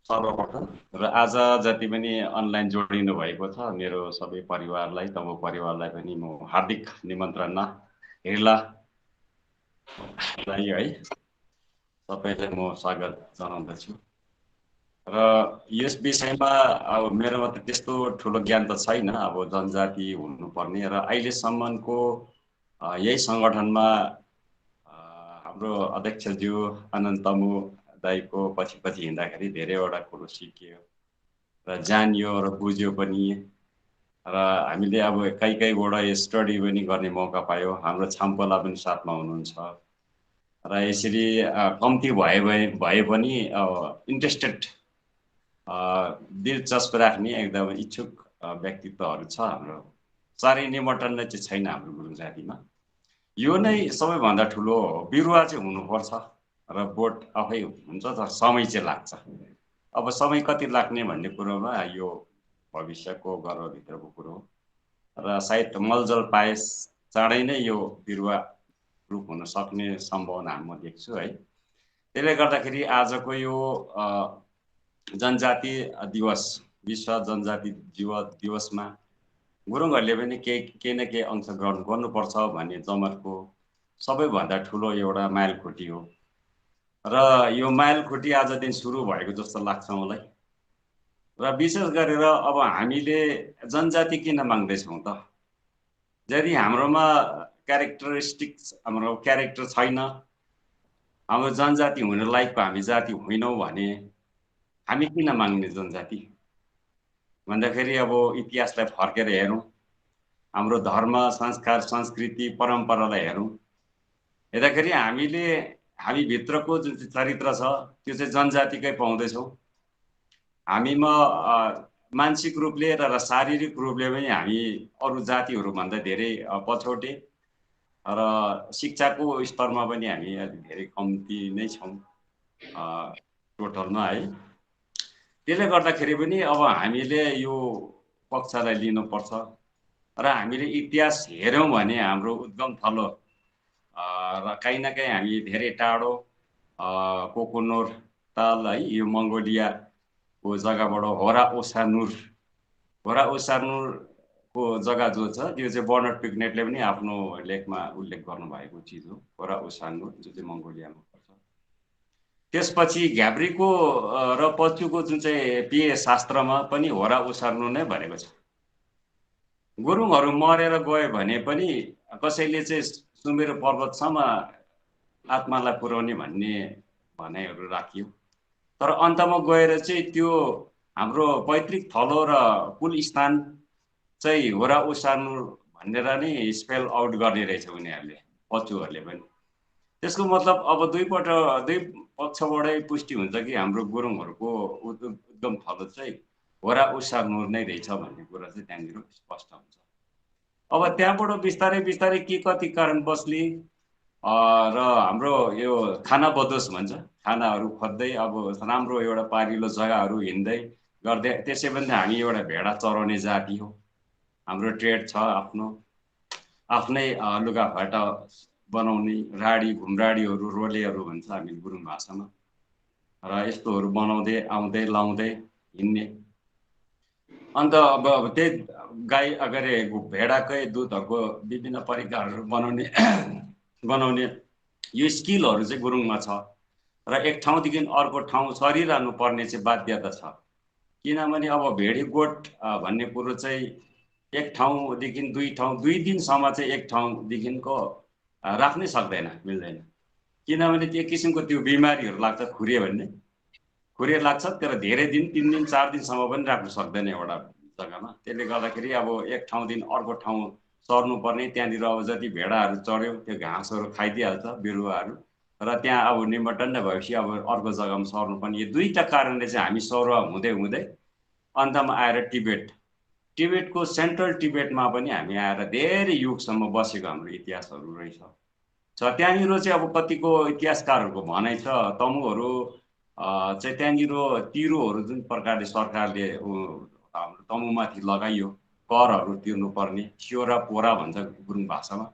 सर्वप्रथम। र आज जति पनि अनलाइन जोडिनु भएको छ मेरो सबै परिवारलाई तमु परिवारलाई पनि म हार्दिक निमन्त्रणा हेर्लाई है सबैलाई म स्वागत जनाउँदछु। र यस विषयमा अब मेरोमा त त्यस्तो ठुलो ज्ञान त छैन अब जनजाति हुनुपर्ने र अहिलेसम्मको यही सङ्गठनमा हाम्रो अध्यक्षज्यू अनन्तमु दाईको पछि पछि हिँड्दाखेरि धेरैवटा कुरो सिकियो र जानियो र बुझ्यो पनि र हामीले अब कहीँवटा स्टडी पनि गर्ने मौका पायो। हाम्रो छाम्पला पनि साथमा हुनुहुन्छ र यसरी कम्ती भए पनि इन्ट्रेस्टेड दिलचस्प राख्ने एकदम इच्छुक व्यक्तित्वहरू छ। हाम्रो चाँडै निमन्त्रण चाहिँ छैन हाम्रो गुरुङ जातिमा। यो नै सबैभन्दा ठुलो बिरुवा चाहिँ हुनुपर्छ र बोट आफै हुन्छ तर समय चाहिँ लाग्छ। अब समय कति लाग्ने भन्ने कुरोमा यो भविष्यको गर्भभित्रको कुरो हो र सायद मलजल पाए चाँडै नै यो बिरुवा रूप हुन सक्ने सम्भावना म देख्छु है। त्यसले गर्दाखेरि आजको यो जनजाति दिवस विश्व जनजाति दिवसमा गुरुङहरूले पनि केही न केही अंशग्रहण गर्नुपर्छ भन्ने जमतको सबैभन्दा ठुलो एउटा माइलखुट्टी हो र यो माइलखुट्टी आजदेखि सुरु भएको जस्तो लाग्छ मलाई। र विशेष गरेर अब हामीले जनजाति किन माग्दैछौँ त? यदि हाम्रोमा क्यारेक्टरिस्टिक्स हाम्रो क्यारेक्टर छैन, हाम्रो जनजाति हुन लायकको हामी जाति होइनौँ भने हामी किन माग्ने जनजाति भन्दाखेरि अब इतिहासलाई फर्केर हेरौँ, हाम्रो धर्म, संस्कार, संस्कृति, परम्परालाई हेरौँ, हेर्दाखेरि हामी भित्रको जुन चाहिँ चरित्र छ त्यो चाहिँ जनजातिकै पाउँदैछौँ। हामीमा मानसिक रूपले र शारीरिक रूपले पनि हामी अरू जातिहरूभन्दा धेरै पछौटे र शिक्षाको स्तरमा पनि हामी धेरै कम्ती नै छौँ टोटलमा है। त्यसले गर्दाखेरि पनि अब हामीले यो पक्षलाई लिनुपर्छ र हामीले इतिहास हेऱ्यौँ भने हाम्रो उद्गम थलो र कहीँ न कहीँ हामी धेरै टाढो कोकोनोर ताल है, यो मङ्गोलियाको जग्गाबाट होरा ओसानुरको जग्गा जो छ त्यो चाहिँ बर्नार्ड पिक्नेटले पनि आफ्नो लेखमा उल्लेख गर्नुभएको चिज हो, होरा ओसानुर जो चाहिँ मङ्गोलियामा पर्छ। त्यसपछि घ्याब्रीको र पछिको जुन चाहिँ पेय शास्त्रमा पनि होरा ओसानुर नै भनेको छ। गुरुङहरू मरेर गयो भने पनि कसैले चाहिँ सुमेरु पर्वतसम्म आत्मालाई पुर्याउने भन्ने भनाइहरू राखियो, तर अन्तमा गएर चाहिँ त्यो हाम्रो पैतृक थलो र कुल स्थान चाहिँ होरा ओसानुर भनेर नै स्पेल आउट गर्ने रहेछ उनीहरूले, पछुहरूले पनि। त्यसको मतलब अब दुई पक्षबाटै पुष्टि हुन्छ कि हाम्रो गुरुङहरूको उद्गम थलो चाहिँ होरा ओसानुर नै रहेछ भन्ने कुरा चाहिँ त्यहाँनिर स्पष्ट हुन्छ। अब त्यहाँबाट बिस्तारै बिस्तारै के कति कारणवशले र हाम्रो यो खाना बदोस भन्छ, खानाहरू खोज्दै अब राम्रो एउटा पारिलो जग्गाहरू हिँड्दै गर्दै, त्यसै पनि हामी एउटा भेडा चराउने जाति हो, हाम्रो ट्रेड छ आफ्नै लुगाफाटा बनाउने, राडी घुमराडीहरू रोलेहरू भन्छ हामी गुरुङ भाषामा, र यस्तोहरू बनाउँदै आउँदै लाउँदै हिँड्ने। अन्त अब त्यही गाई अगाडि भेडाकै दुधहरूको विभिन्न परिकारहरू बनाउने यो स्किलहरू चाहिँ गुरुङमा छ र एक ठाउँदेखि अर्को ठाउँ सरिरहनु पर्ने चाहिँ बाध्यता छ। किनभने अब भेडी गोठ भन्ने कुरो चाहिँ एक ठाउँदेखि दुई दिनसम्म चाहिँ एक ठाउँदेखिको राख्नै सक्दैन, मिल्दैन। किनभने त्यो किसिमको त्यो बिमारीहरू लाग्छ, खुरे लाग्छ, तर धेरै दिन 3 दिन 4 दिनसम्म पनि राख्नु सक्दैन एउटा जग्गामा। त्यसले गर्दाखेरि अब एक ठाउँदेखि अर्को ठाउँ सर्नुपर्ने, त्यहाँनिर अब जति भेडाहरू चढ्यो त्यो घाँसहरू खाइदिइहाल्छ बिरुवाहरू, र त्यहाँ अब निमटन्न भएपछि अब अर्को जग्गामा सर्नुपर्ने। यो दुईवटा कारणले चाहिँ हामी सरुवा हुँदै हुँदै अन्तमा आएर टिबेटको सेन्ट्रल टिबेटमा पनि हामी आएर धेरै युगसम्म बसेको हाम्रो इतिहासहरू रहेछ। त्यहाँनिर चाहिँ अब कतिको इतिहासकारहरूको भनाइ छ तमुहरू चाहिँ त्यहाँनिर तिरोहरू जुन प्रकारले सरकारले हाम्रो तमुमाथि लगाइयो करहरू तिर्नुपर्ने, स्योरा पोरा भन्छ गुरुङ भाषामा,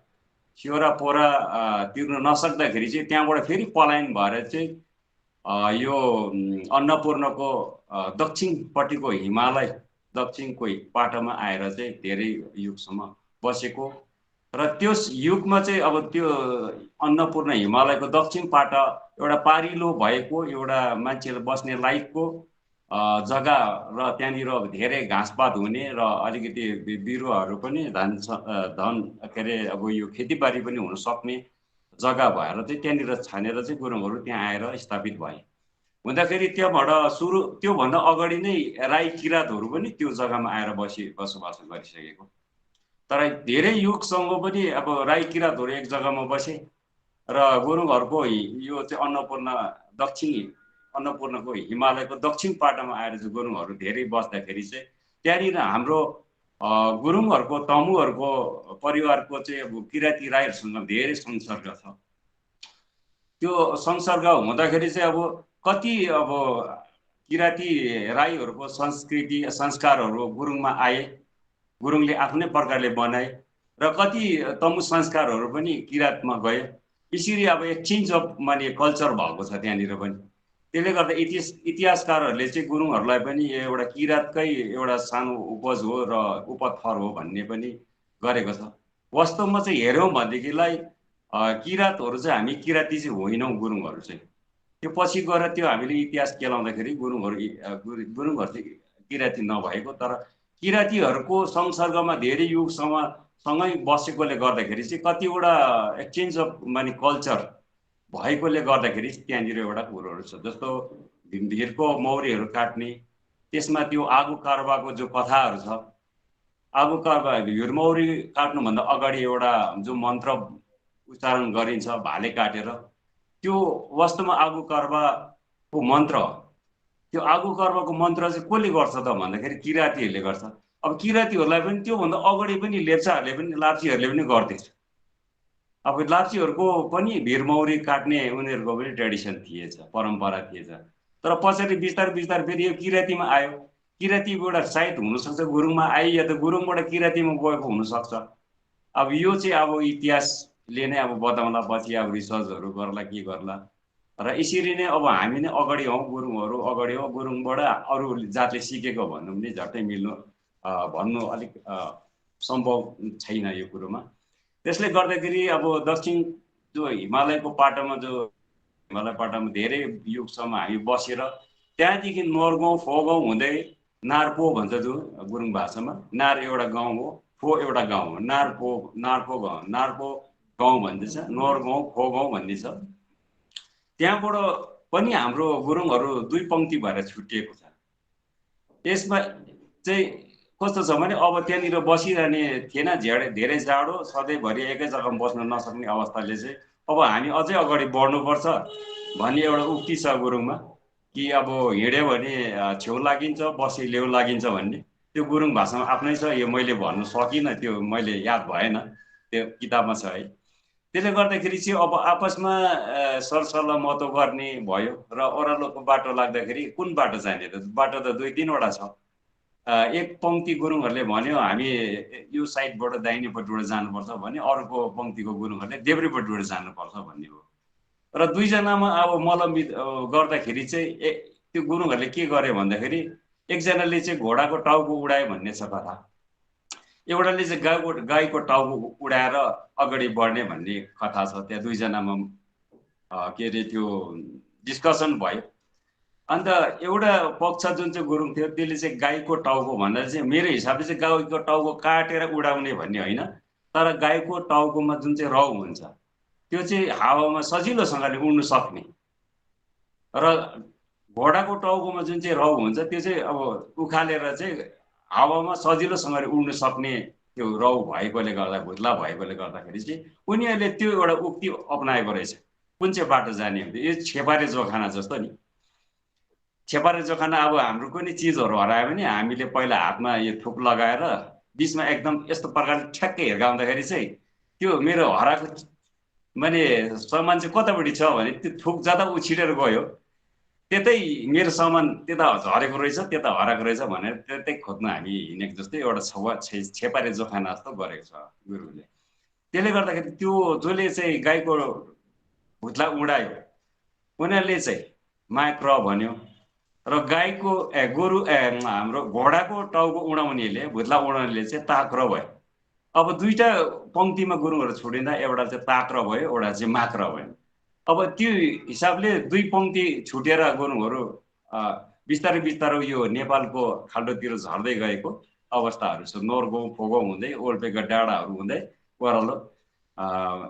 स्योरा पोरा तिर्न नसक्दाखेरि चाहिँ त्यहाँबाट फेरि पलायन भएर चाहिँ यो अन्नपूर्णको दक्षिणपट्टिको हिमालय दक्षिणको पाटोमा आएर चाहिँ धेरै युगसम्म बसेको र त्यस युगमा चाहिँ अब त्यो अन्नपूर्ण हिमालयको दक्षिण पाटा एउटा पारिलो भएको एउटा मान्छेले बस्ने लायकको जग्गा र त्यहाँनिर धेरै घाँसपात हुने र अलिकति बिरुवाहरू पनि धन के अरे अब यो खेतीबारी पनि हुन सक्ने जग्गा भएर चाहिँ त्यहाँनिर छानेर चाहिँ गुरुङहरू त्यहाँ आएर स्थापित भए। हुँदाखेरि त्यहाँबाट त्योभन्दा अगाडि नै राई किराँतहरू पनि त्यो जग्गामा आएर बसोबास गरिसकेको, तर धेरै युगसम्म पनि अब राई किराँतहरू एक जग्गामा बसे र गुरुङहरूको यो चाहिँ अन्नपूर्णको हिमालयको दक्षिण पाटामा आएर चाहिँ गुरुङहरू धेरै बस्दाखेरि चाहिँ त्यहाँनिर हाम्रो गुरुङहरूको तमुहरूको परिवारको चाहिँ अब किराँती राईहरूसँग धेरै संसर्ग छ। त्यो संसर्ग हुँदाखेरि चाहिँ अब कति अब किराँती राईहरूको संस्कृति संस्कारहरू गुरुङमा आए, गुरुङले आफ्नै प्रकारले बनाए, र कति तमु संस्कारहरू पनि किराँतमा गए। यसरी अब एक्सचेन्ज अफ माने कल्चर भएको छ त्यहाँनिर पनि। त्यसले गर्दा इतिहासकारहरूले चाहिँ गुरुङहरूलाई पनि एउटा किराँतकै एउटा सानो उपज हो र उपथर हो भन्ने पनि गरेको छ। वास्तवमा चाहिँ हेऱ्यौँ भनेदेखिलाई किराँतहरू चाहिँ हामी किराँती चाहिँ होइनौँ गुरुङहरू चाहिँ। त्यो पछि गएर त्यो हामीले इतिहास केलाउँदाखेरि गुरुङहरू चाहिँ किराँती नभएको, तर किराँतीहरूको संसर्गमा धेरै युगसम्म सँगै बसेकोले गर्दाखेरि चाहिँ कतिवटा एक्सचेन्ज अफ माने कल्चर भएकोले गर्दाखेरि त्यहाँनिर एउटा कुरोहरू छ। जस्तो भिरको मौरीहरू काट्ने, त्यसमा त्यो आगो कारवाको जो कथाहरू छ, आगो कारवा हिरमौरी काट्नुभन्दा अगाडि एउटा जो मन्त्र उच्चारण गरिन्छ भाले काटेर, त्यो वास्तवमा आगो कारवाको मन्त्र हो। त्यो आगो कर्मको मन्त्र चाहिँ कसले गर्छ त भन्दाखेरि किराँतीहरूले गर्छ। अब किराँतीहरूलाई पनि त्योभन्दा अगाडि पनि लेप्चाहरूले पनि लाप्चीहरूले पनि गर्थे। अब लाप्चीहरूको पनि भिरमौरी काट्ने उनीहरूको पनि ट्रेडिसन थिएछ, परम्परा थिएछ। तर पछाडि बिस्तारै बिस्तारै फेरि यो किराँतीमा आयो। किराँतीबाट सायद हुनसक्छ गुरुङमा आयो, या त गुरुङबाट किराँतीमा गएको हुनसक्छ। अब यो चाहिँ अब इतिहासले नै अब बताउँला, पछि अब रिसर्चहरू गर्ला के गर्ला। र यसरी नै अब हामी नै अगाडि हौँ, गुरुङहरू अगाडि हो, गुरुङबाट अरू जातले सिकेको भन्नु पनि झट्टै मिल्नु भन्नु अलिक सम्भव छैन यो कुरोमा। त्यसले गर्दाखेरि अब दक्षिण जो हिमालयको पाटोमा, जो हिमालय पाटोमा धेरै युगसम्म हामी बसेर त्यहाँदेखि नरगाउँ फोगाउँ हुँदै नारपो भन्छ जो गुरुङ भाषामा, नार एउटा गाउँ हो, फो एउटा गाउँ हो, नारपो गाउँ भन्दैछ, नरगाउँ फोगाउँ भन्ने छ। त्यहाँबाट पनि हाम्रो गुरुङहरू दुई पङ्क्ति भएर छुटिएको छ। यसमा चाहिँ कस्तो छ भने अब त्यहाँनिर बसिरहने थिएन, धेरै जाडो, सधैँभरि एकै जग्गामा बस्न नसक्ने अवस्थाले चाहिँ अब हामी अझै अगाडि बढ्नुपर्छ भन्ने एउटा उक्ति छ गुरुङमा, कि अब हिँड्यो भने छेउ लागिन्छ, बसी लेउ लागिन्छ भन्ने। त्यो गुरुङ भाषामा आफ्नै छ, यो मैले भन्नु सकिनँ, त्यो मैले याद भएन, त्यो किताबमा छ है। त्यसले गर्दाखेरि चाहिँ अब आपसमा सरसल्लाह महत्त्व गर्ने भयो र ओह्रालोको बाटो लाग्दाखेरि कुन बाटो जाने त? बाटो त दुई तिनवटा छ। एक पङ्क्ति गुरुङहरूले भन्यो हामी यो साइडबाट दाहिनेपट्टिबाट जानुपर्छ भने, अर्को पङ्क्तिको गुरुङहरूले देब्रेपट्टिबाट जानुपर्छ भन्ने हो। र दुईजनामा अब मलम्बित गर्दाखेरि चाहिँ त्यो गुरुङहरूले के गर्यो भन्दाखेरि, एकजनाले चाहिँ घोडाको टाउको उडायो भन्ने छ कथा, एउटाले चाहिँ गाईको टाउको उडाएर अगाडि बढ्ने भन्ने कथा छ। त्यहाँ दुईजनामा के अरे त्यो डिस्कसन भयो। अन्त एउटा पक्ष जुन चाहिँ गुरुङ थियो त्यसले चाहिँ गाईको टाउको भन्दा चाहिँ मेरो हिसाबले चाहिँ गाईको टाउको काटेर उडाउने भन्ने होइन, तर गाईको टाउकोमा जुन चाहिँ रौँ हुन्छ त्यो चाहिँ हावामा सजिलोसँगले उड्नु सक्ने, र घोडाको टाउकोमा जुन चाहिँ रौँ हुन्छ त्यो चाहिँ अब उखालेर चाहिँ हावामा सजिलोसँगले उड्नु सक्ने त्यो रौँ भएकोले गर्दा, भुत्ला भएकोले गर्दाखेरि चाहिँ उनीहरूले त्यो एउटा उक्ति अपनाएको रहेछ। कुन चाहिँ बाटो जाने हुन्छ, यो छेपारे जोखाना जस्तो नि। छेपारे जोखाना अब हाम्रो कुनै चिजहरू हरायो भने हामीले पहिला हातमा यो थुक लगाएर बिचमा एकदम यस्तो प्रकारले ठ्याक्कै हिर्काउँदाखेरि चाहिँ त्यो मेरो हराएको माने सामान चाहिँ कतापट्टि छ भने त्यो थुक जता उछिटेर गयो त्यतै मेरो सामान त्यता झरेको रहेछ, त्यता हराएको रहेछ भनेर त्यतै खोज्न हामी हिँडेको जस्तै एउटा छेपारे जोखाना जस्तो गरेको छ गुरुले। त्यसले गर्दाखेरि त्यो जसले चाहिँ गाईको भुत्ला उडायो उनीहरूले चाहिँ माइक्र भन्यो, र गाईको हाम्रो घोडाको टाउको उडाउनेले, भुत्ला उडाउनेले चाहिँ ताक्र भयो। अब दुईटा पङ्क्तिमा गुरुङहरू छुटिँदा एउटा चाहिँ ताक्र भयो, एउटा चाहिँ माक्र भयो। अब त्यो हिसाबले दुई पङ्क्ति छुटेर गुरुङहरू बिस्तारै बिस्तारै यो नेपालको खाल्डोतिर झर्दै गएको अवस्थाहरू छ। नोरगाउँ फोगाउँ हुँदै ओल्पेका डाँडाहरू हुँदै ओह्रालो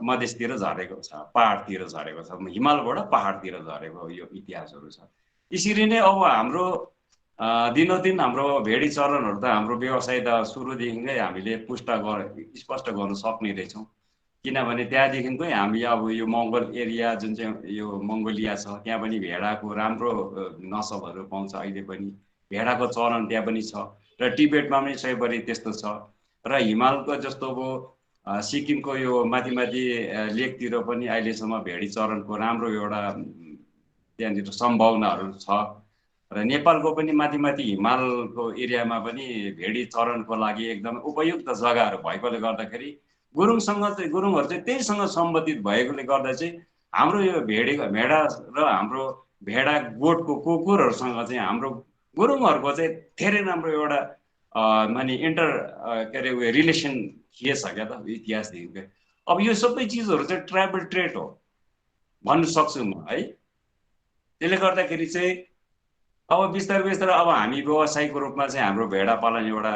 मधेसतिर झरेको छ, पहाडतिर झरेको छ, हिमालबाट पहाडतिर झरेको यो इतिहासहरू छ। यसरी नै अब हाम्रो दिनोदिन हाम्रो भेडी चरणहरू त हाम्रो व्यवसाय त सुरुदेखिकै हामीले स्पष्ट गर्न सक्ने रहेछौँ। किनभने त्यहाँदेखिकै हामी अब यो मङ्गोल एरिया जुन चाहिँ यो मङ्गोलिया छ त्यहाँ पनि भेडाको राम्रो नसलहरू पाउँछ अहिले पनि, भेडाको चरण त्यहाँ पनि छ, र टिबेटमा पनि सयपरि त्यस्तो छ, र हिमालको जस्तो अब सिक्किमको यो माथि माथि लेकतिर पनि अहिलेसम्म भेडी चरणको राम्रो एउटा त्यहाँनिर सम्भावनाहरू छ। र नेपालको पनि माथि माथि हिमालको एरियामा पनि भेडी चरणको लागि एकदम उपयुक्त जग्गाहरू भएकोले गर्दाखेरि गुरुङहरू चाहिँ त्यहीसँग सम्बन्धित भएकोले गर्दा चाहिँ हाम्रो यो भेडा र हाम्रो भेडा गोठको कुकुरहरूसँग चाहिँ हाम्रो गुरुङहरूको चाहिँ धेरै राम्रो एउटा माने के अरे उयो रिलेसन थिएछ क्या त इतिहासदेखिकै। अब यो सबै चिजहरू चाहिँ ट्राइबल ट्रेड हो भन्नु सक्छु म है। त्यसले गर्दाखेरि चाहिँ अब बिस्तारै बिस्तारै अब हामी व्यवसायिक रूपमा चाहिँ हाम्रो भेडा पालन एउटा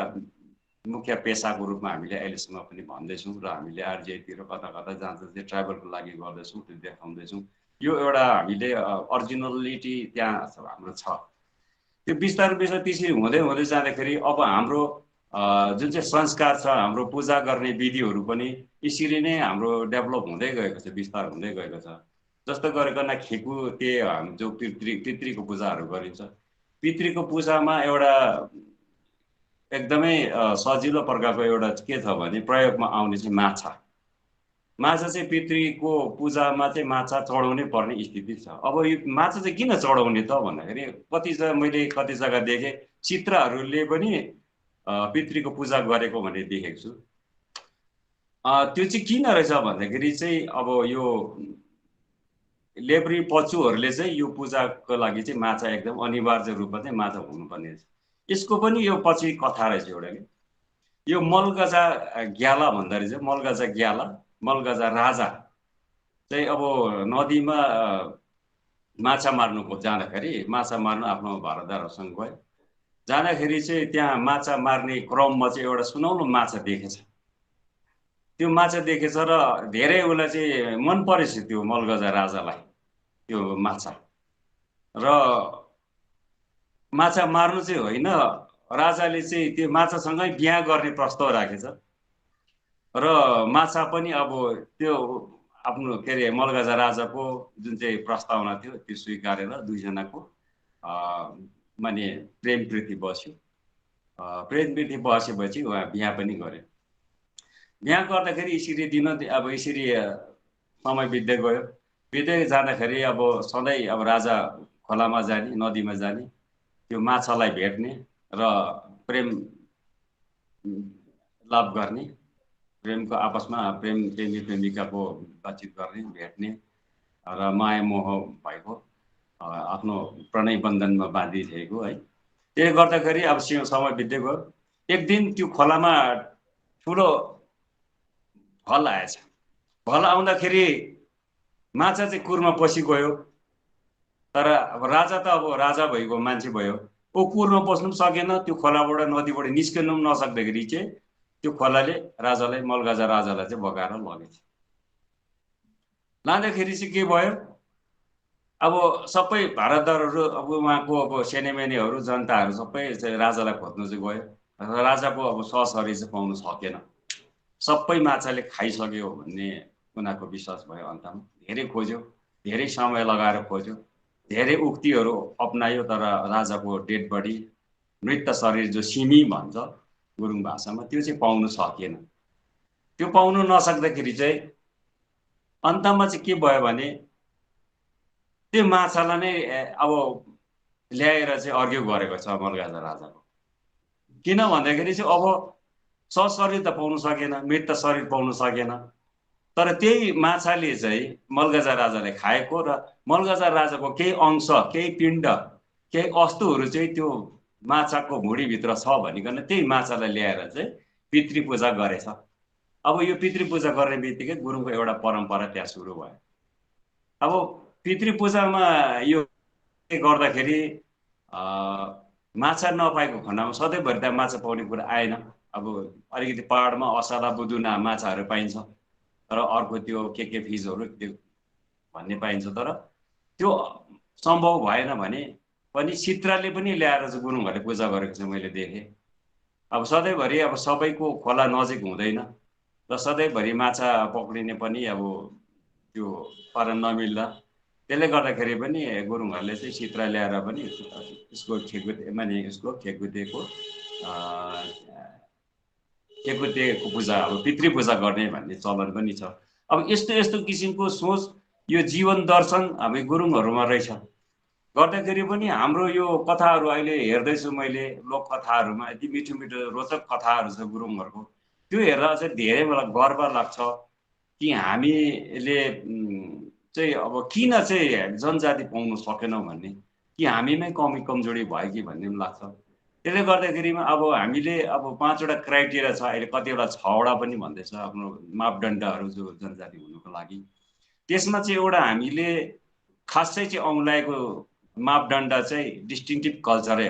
मुख्य पेसाको रूपमा हामीले अहिलेसम्म पनि भन्दैछौँ, र हामीले आरजिआईतिर कता कता जाँदा चाहिँ ट्राइबलको लागि गर्दैछौँ, त्यो देखाउँदैछौँ। यो एउटा हामीले अरिजिनलिटी त्यहाँ हाम्रो छ। त्यो बिस्तारै बिस्तारै त्यसरी हुँदै हुँदै जाँदाखेरि अब हाम्रो जुन चाहिँ संस्कार छ, हाम्रो पूजा गर्ने विधिहरू पनि यसरी नै हाम्रो डेभलप हुँदै गएको छ, विस्तार हुँदै गएको छ। जस्तो गरिकन खेकुते जो पितृको पूजाहरू गरिन्छ, पितृको पूजामा एउटा एकदमै सजिलो प्रकारको एउटा के छ भने प्रयोगमा आउने चाहिँ माछा। माछा चाहिँ पितृको पूजामा चाहिँ माछा चढाउनै पर्ने स्थिति छ। अब यो माछा चाहिँ किन चढाउने त भन्दाखेरि मैले कति जग्गा देखेँ, चित्रहरूले पनि पितृको पूजा गरेको भने देखेको छु। त्यो चाहिँ किन रहेछ भन्दाखेरि चाहिँ अब यो लेब्री पचुहरूले चाहिँ यो पूजाको लागि चाहिँ माछा एकदम अनिवार्य रूपमा चाहिँ माछा हुनुपर्ने रहेछ। यसको पनि यो पछि कथा रहेछ एउटा कि यो मलगजा ग्याला भन्दो रहेछ। मलगजा ग्याला, मलगजा राजा चाहिँ अब नदीमा माछा मार्नु जाँदाखेरि, माछा मार्नु आफ्नो भारतदारहरूसँग गयो। जाँदाखेरि चाहिँ त्यहाँ माछा मार्ने क्रममा चाहिँ एउटा सुनौलो माछा देखेछ। त्यो माछा देखेछ र धेरै उसलाई चाहिँ मन परेछ त्यो मलगजा राजालाई त्यो माछा। र माछा मार्नु चाहिँ होइन, राजाले चाहिँ त्यो माछासँगै बिहा गर्ने प्रस्ताव राखेछ। र माछा पनि अब त्यो आफ्नो के अरे मलगजा राजाको जुन चाहिँ प्रस्तावना थियो त्यो स्वीकारेर दुईजनाको माने प्रेम प्रीति बस्यो। प्रेम प्रीति बसेपछि उहाँ बिहा पनि गर्यो। बिहा गर्दाखेरि यसरी अब यसरी समय बित्दै गयो। बित्दै जाँदाखेरि अब सधैँ अब राजा खोलामा जाने, नदीमा जाने, त्यो माछालाई भेट्ने र प्रेम लाभ गर्ने, प्रेमको आपसमा प्रेमी प्रेमिकाको बातचित गर्ने, भेट्ने र माया मोह भएको आफ्नो प्रणय बन्धनमा बाँधिरहेको है। त्यसले गर्दाखेरि अब समय बित्दै गयो। एक दिन त्यो खोलामा ठुलो भल आएछ। भल आउँदाखेरि माछा चाहिँ कुरमा पसी गयो। तर अब राजा त अब राजा भएको मान्छे भयो, ऊ कुरमा पस्नु पनि सकेन। त्यो खोलाबाट नदीबाट निस्किनु पनि नसक्दाखेरि चाहिँ त्यो खोलाले राजालाई, मलगजा राजालाई चाहिँ बगाएर लगेछ। लाँदाखेरि चाहिँ के भयो, अब सबै भारतदारहरू, अब उहाँको अब सेनेमेनेहरू, जनताहरू सबै राजालाई खोज्नु चाहिँ गयो। राजाको अब सशरीर चाहिँ पाउनु सकेन। सबै माछाले खाइसक्यो भन्ने उनीहरूको विश्वास भयो। अन्तमा धेरै खोज्यो, धेरै समय लगाएर खोज्यो, धेरै उक्तिहरू अपनायो, तर राजाको डेड बडी, मृत शरीर जो सिमी भन्छ गुरुङ भाषामा, त्यो चाहिँ पाउनु सकेन। त्यो पाउनु नसक्दाखेरि चाहिँ अन्तमा चाहिँ के भयो भने त्यो माछालाई नै अब ल्याएर चाहिँ अर्ग्यु गरेको छ मलगजा राजाको। किन भन्दाखेरि चाहिँ अब सशरीर त पाउनु सकेन, मृत शरीर पाउनु सकेन। तर त्यही माछाले चाहिँ मलगजा राजाले खाएको र मलगजा राजाको केही अंश, केही पिण्ड, केही अस्तुहरू चाहिँ त्यो माछाको भुँडीभित्र छ भनिकन त्यही माछालाई ल्याएर चाहिँ पितृपूजा गरेछ। अब यो पितृपूजा गर्ने बित्तिकै गुरुङको एउटा परम्परा त्यहाँ सुरु भयो। अब पितृपूजामा यो गर्दाखेरि माछा नपाएको खण्डमा सधैँभरि त्यहाँ माछा पाउने कुरा आएन। अब अलिकति पहाडमा असाला बुदुना माछाहरू पाइन्छ, तर अर्को त्यो के फिसहरू त्यो भन्ने पाइन्छ। तर त्यो सम्भव भएन भने पनि चित्रले पनि ल्याएर चाहिँ गुरुङहरूले पूजा गरेको चाहिँ मैले देखेँ। अब सधैँभरि अब सबैको खोला नजिक हुँदैन र सधैँभरि माछा पक्रिने पनि अब त्यो पारा नमिल्दा, त्यसले गर्दाखेरि पनि गुरुङहरूले चाहिँ चित्र ल्याएर पनि यसको खेकुतेको पूजा, अब पितृपूजा गर्ने भन्ने चलन पनि छ। अब यस्तो यस्तो किसिमको सोच, यो जीवन दर्शन हामी गुरुङहरूमा रहेछ। गर्दाखेरि पनि हाम्रो यो कथाहरू अहिले हेर्दैछु मैले, लोक कथाहरूमा यति मिठो मिठो रोचक कथाहरू छ गुरुङहरूको। त्यो हेर्दा चाहिँ धेरै मलाई गर्व लाग्छ कि हामीले चाहिँ अब किन चाहिँ जनजाति पाउनु सकेनौँ भन्ने, कि हामीमै कमजोरी भयो कि भन्ने पनि लाग्छ। त्यसले गर्दाखेरिमा अब हामीले अब 5वटा क्राइटेरिया छ, अहिले कतिवटा 6वटा पनि भन्दैछ आफ्नो मापदण्डहरू जो जनजाति हुनुको लागि। त्यसमा चाहिँ एउटा हामीले खासै चाहिँ औँल्याएको मापदण्ड चाहिँ डिस्टिङटिभ कल्चरै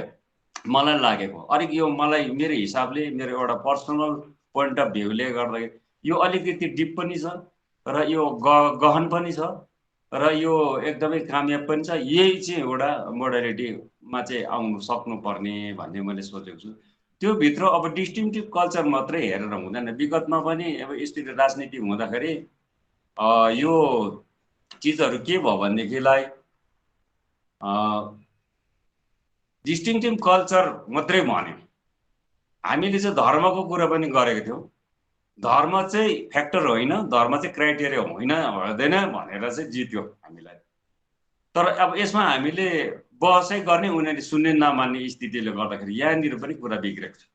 मलाई लागेको। अलिक यो मलाई मेरो हिसाबले, मेरो एउटा पर्सनल पोइन्ट अफ भ्यूले गर्दाखेरि यो अलिकति डिप पनि छ र यो गहन पनि छ र यो एकदमै कामयाब पनि छ। यही चाहिँ एउटा मोडालिटीमा चाहिँ आउनु सक्नुपर्ने भन्ने मैले सोचेको छु। त्यो भित्र अब डिस्टिङटिभ कल्चर मात्रै हेरेर हुँदैन। विगतमा पनि अब यस्तै राजनीति हुँदाखेरि यो चिजहरू के भयो भनेदेखिलाई डिस्टिङटिभ कल्चर मात्रै भन्यो। हामीले चाहिँ धर्मको कुरा पनि गरेको थियौँ। धर्म चाहिँ फ्याक्टर होइन, धर्म चाहिँ क्राइटेरिया हुँदैन भनेर चाहिँ जित्यो हामीलाई। तर अब यसमा हामीले बहसै गर्ने, उनीहरूले सुन्ने नमान्ने स्थितिले गर्दाखेरि यहाँनिर पनि कुरा बिग्रेको छ।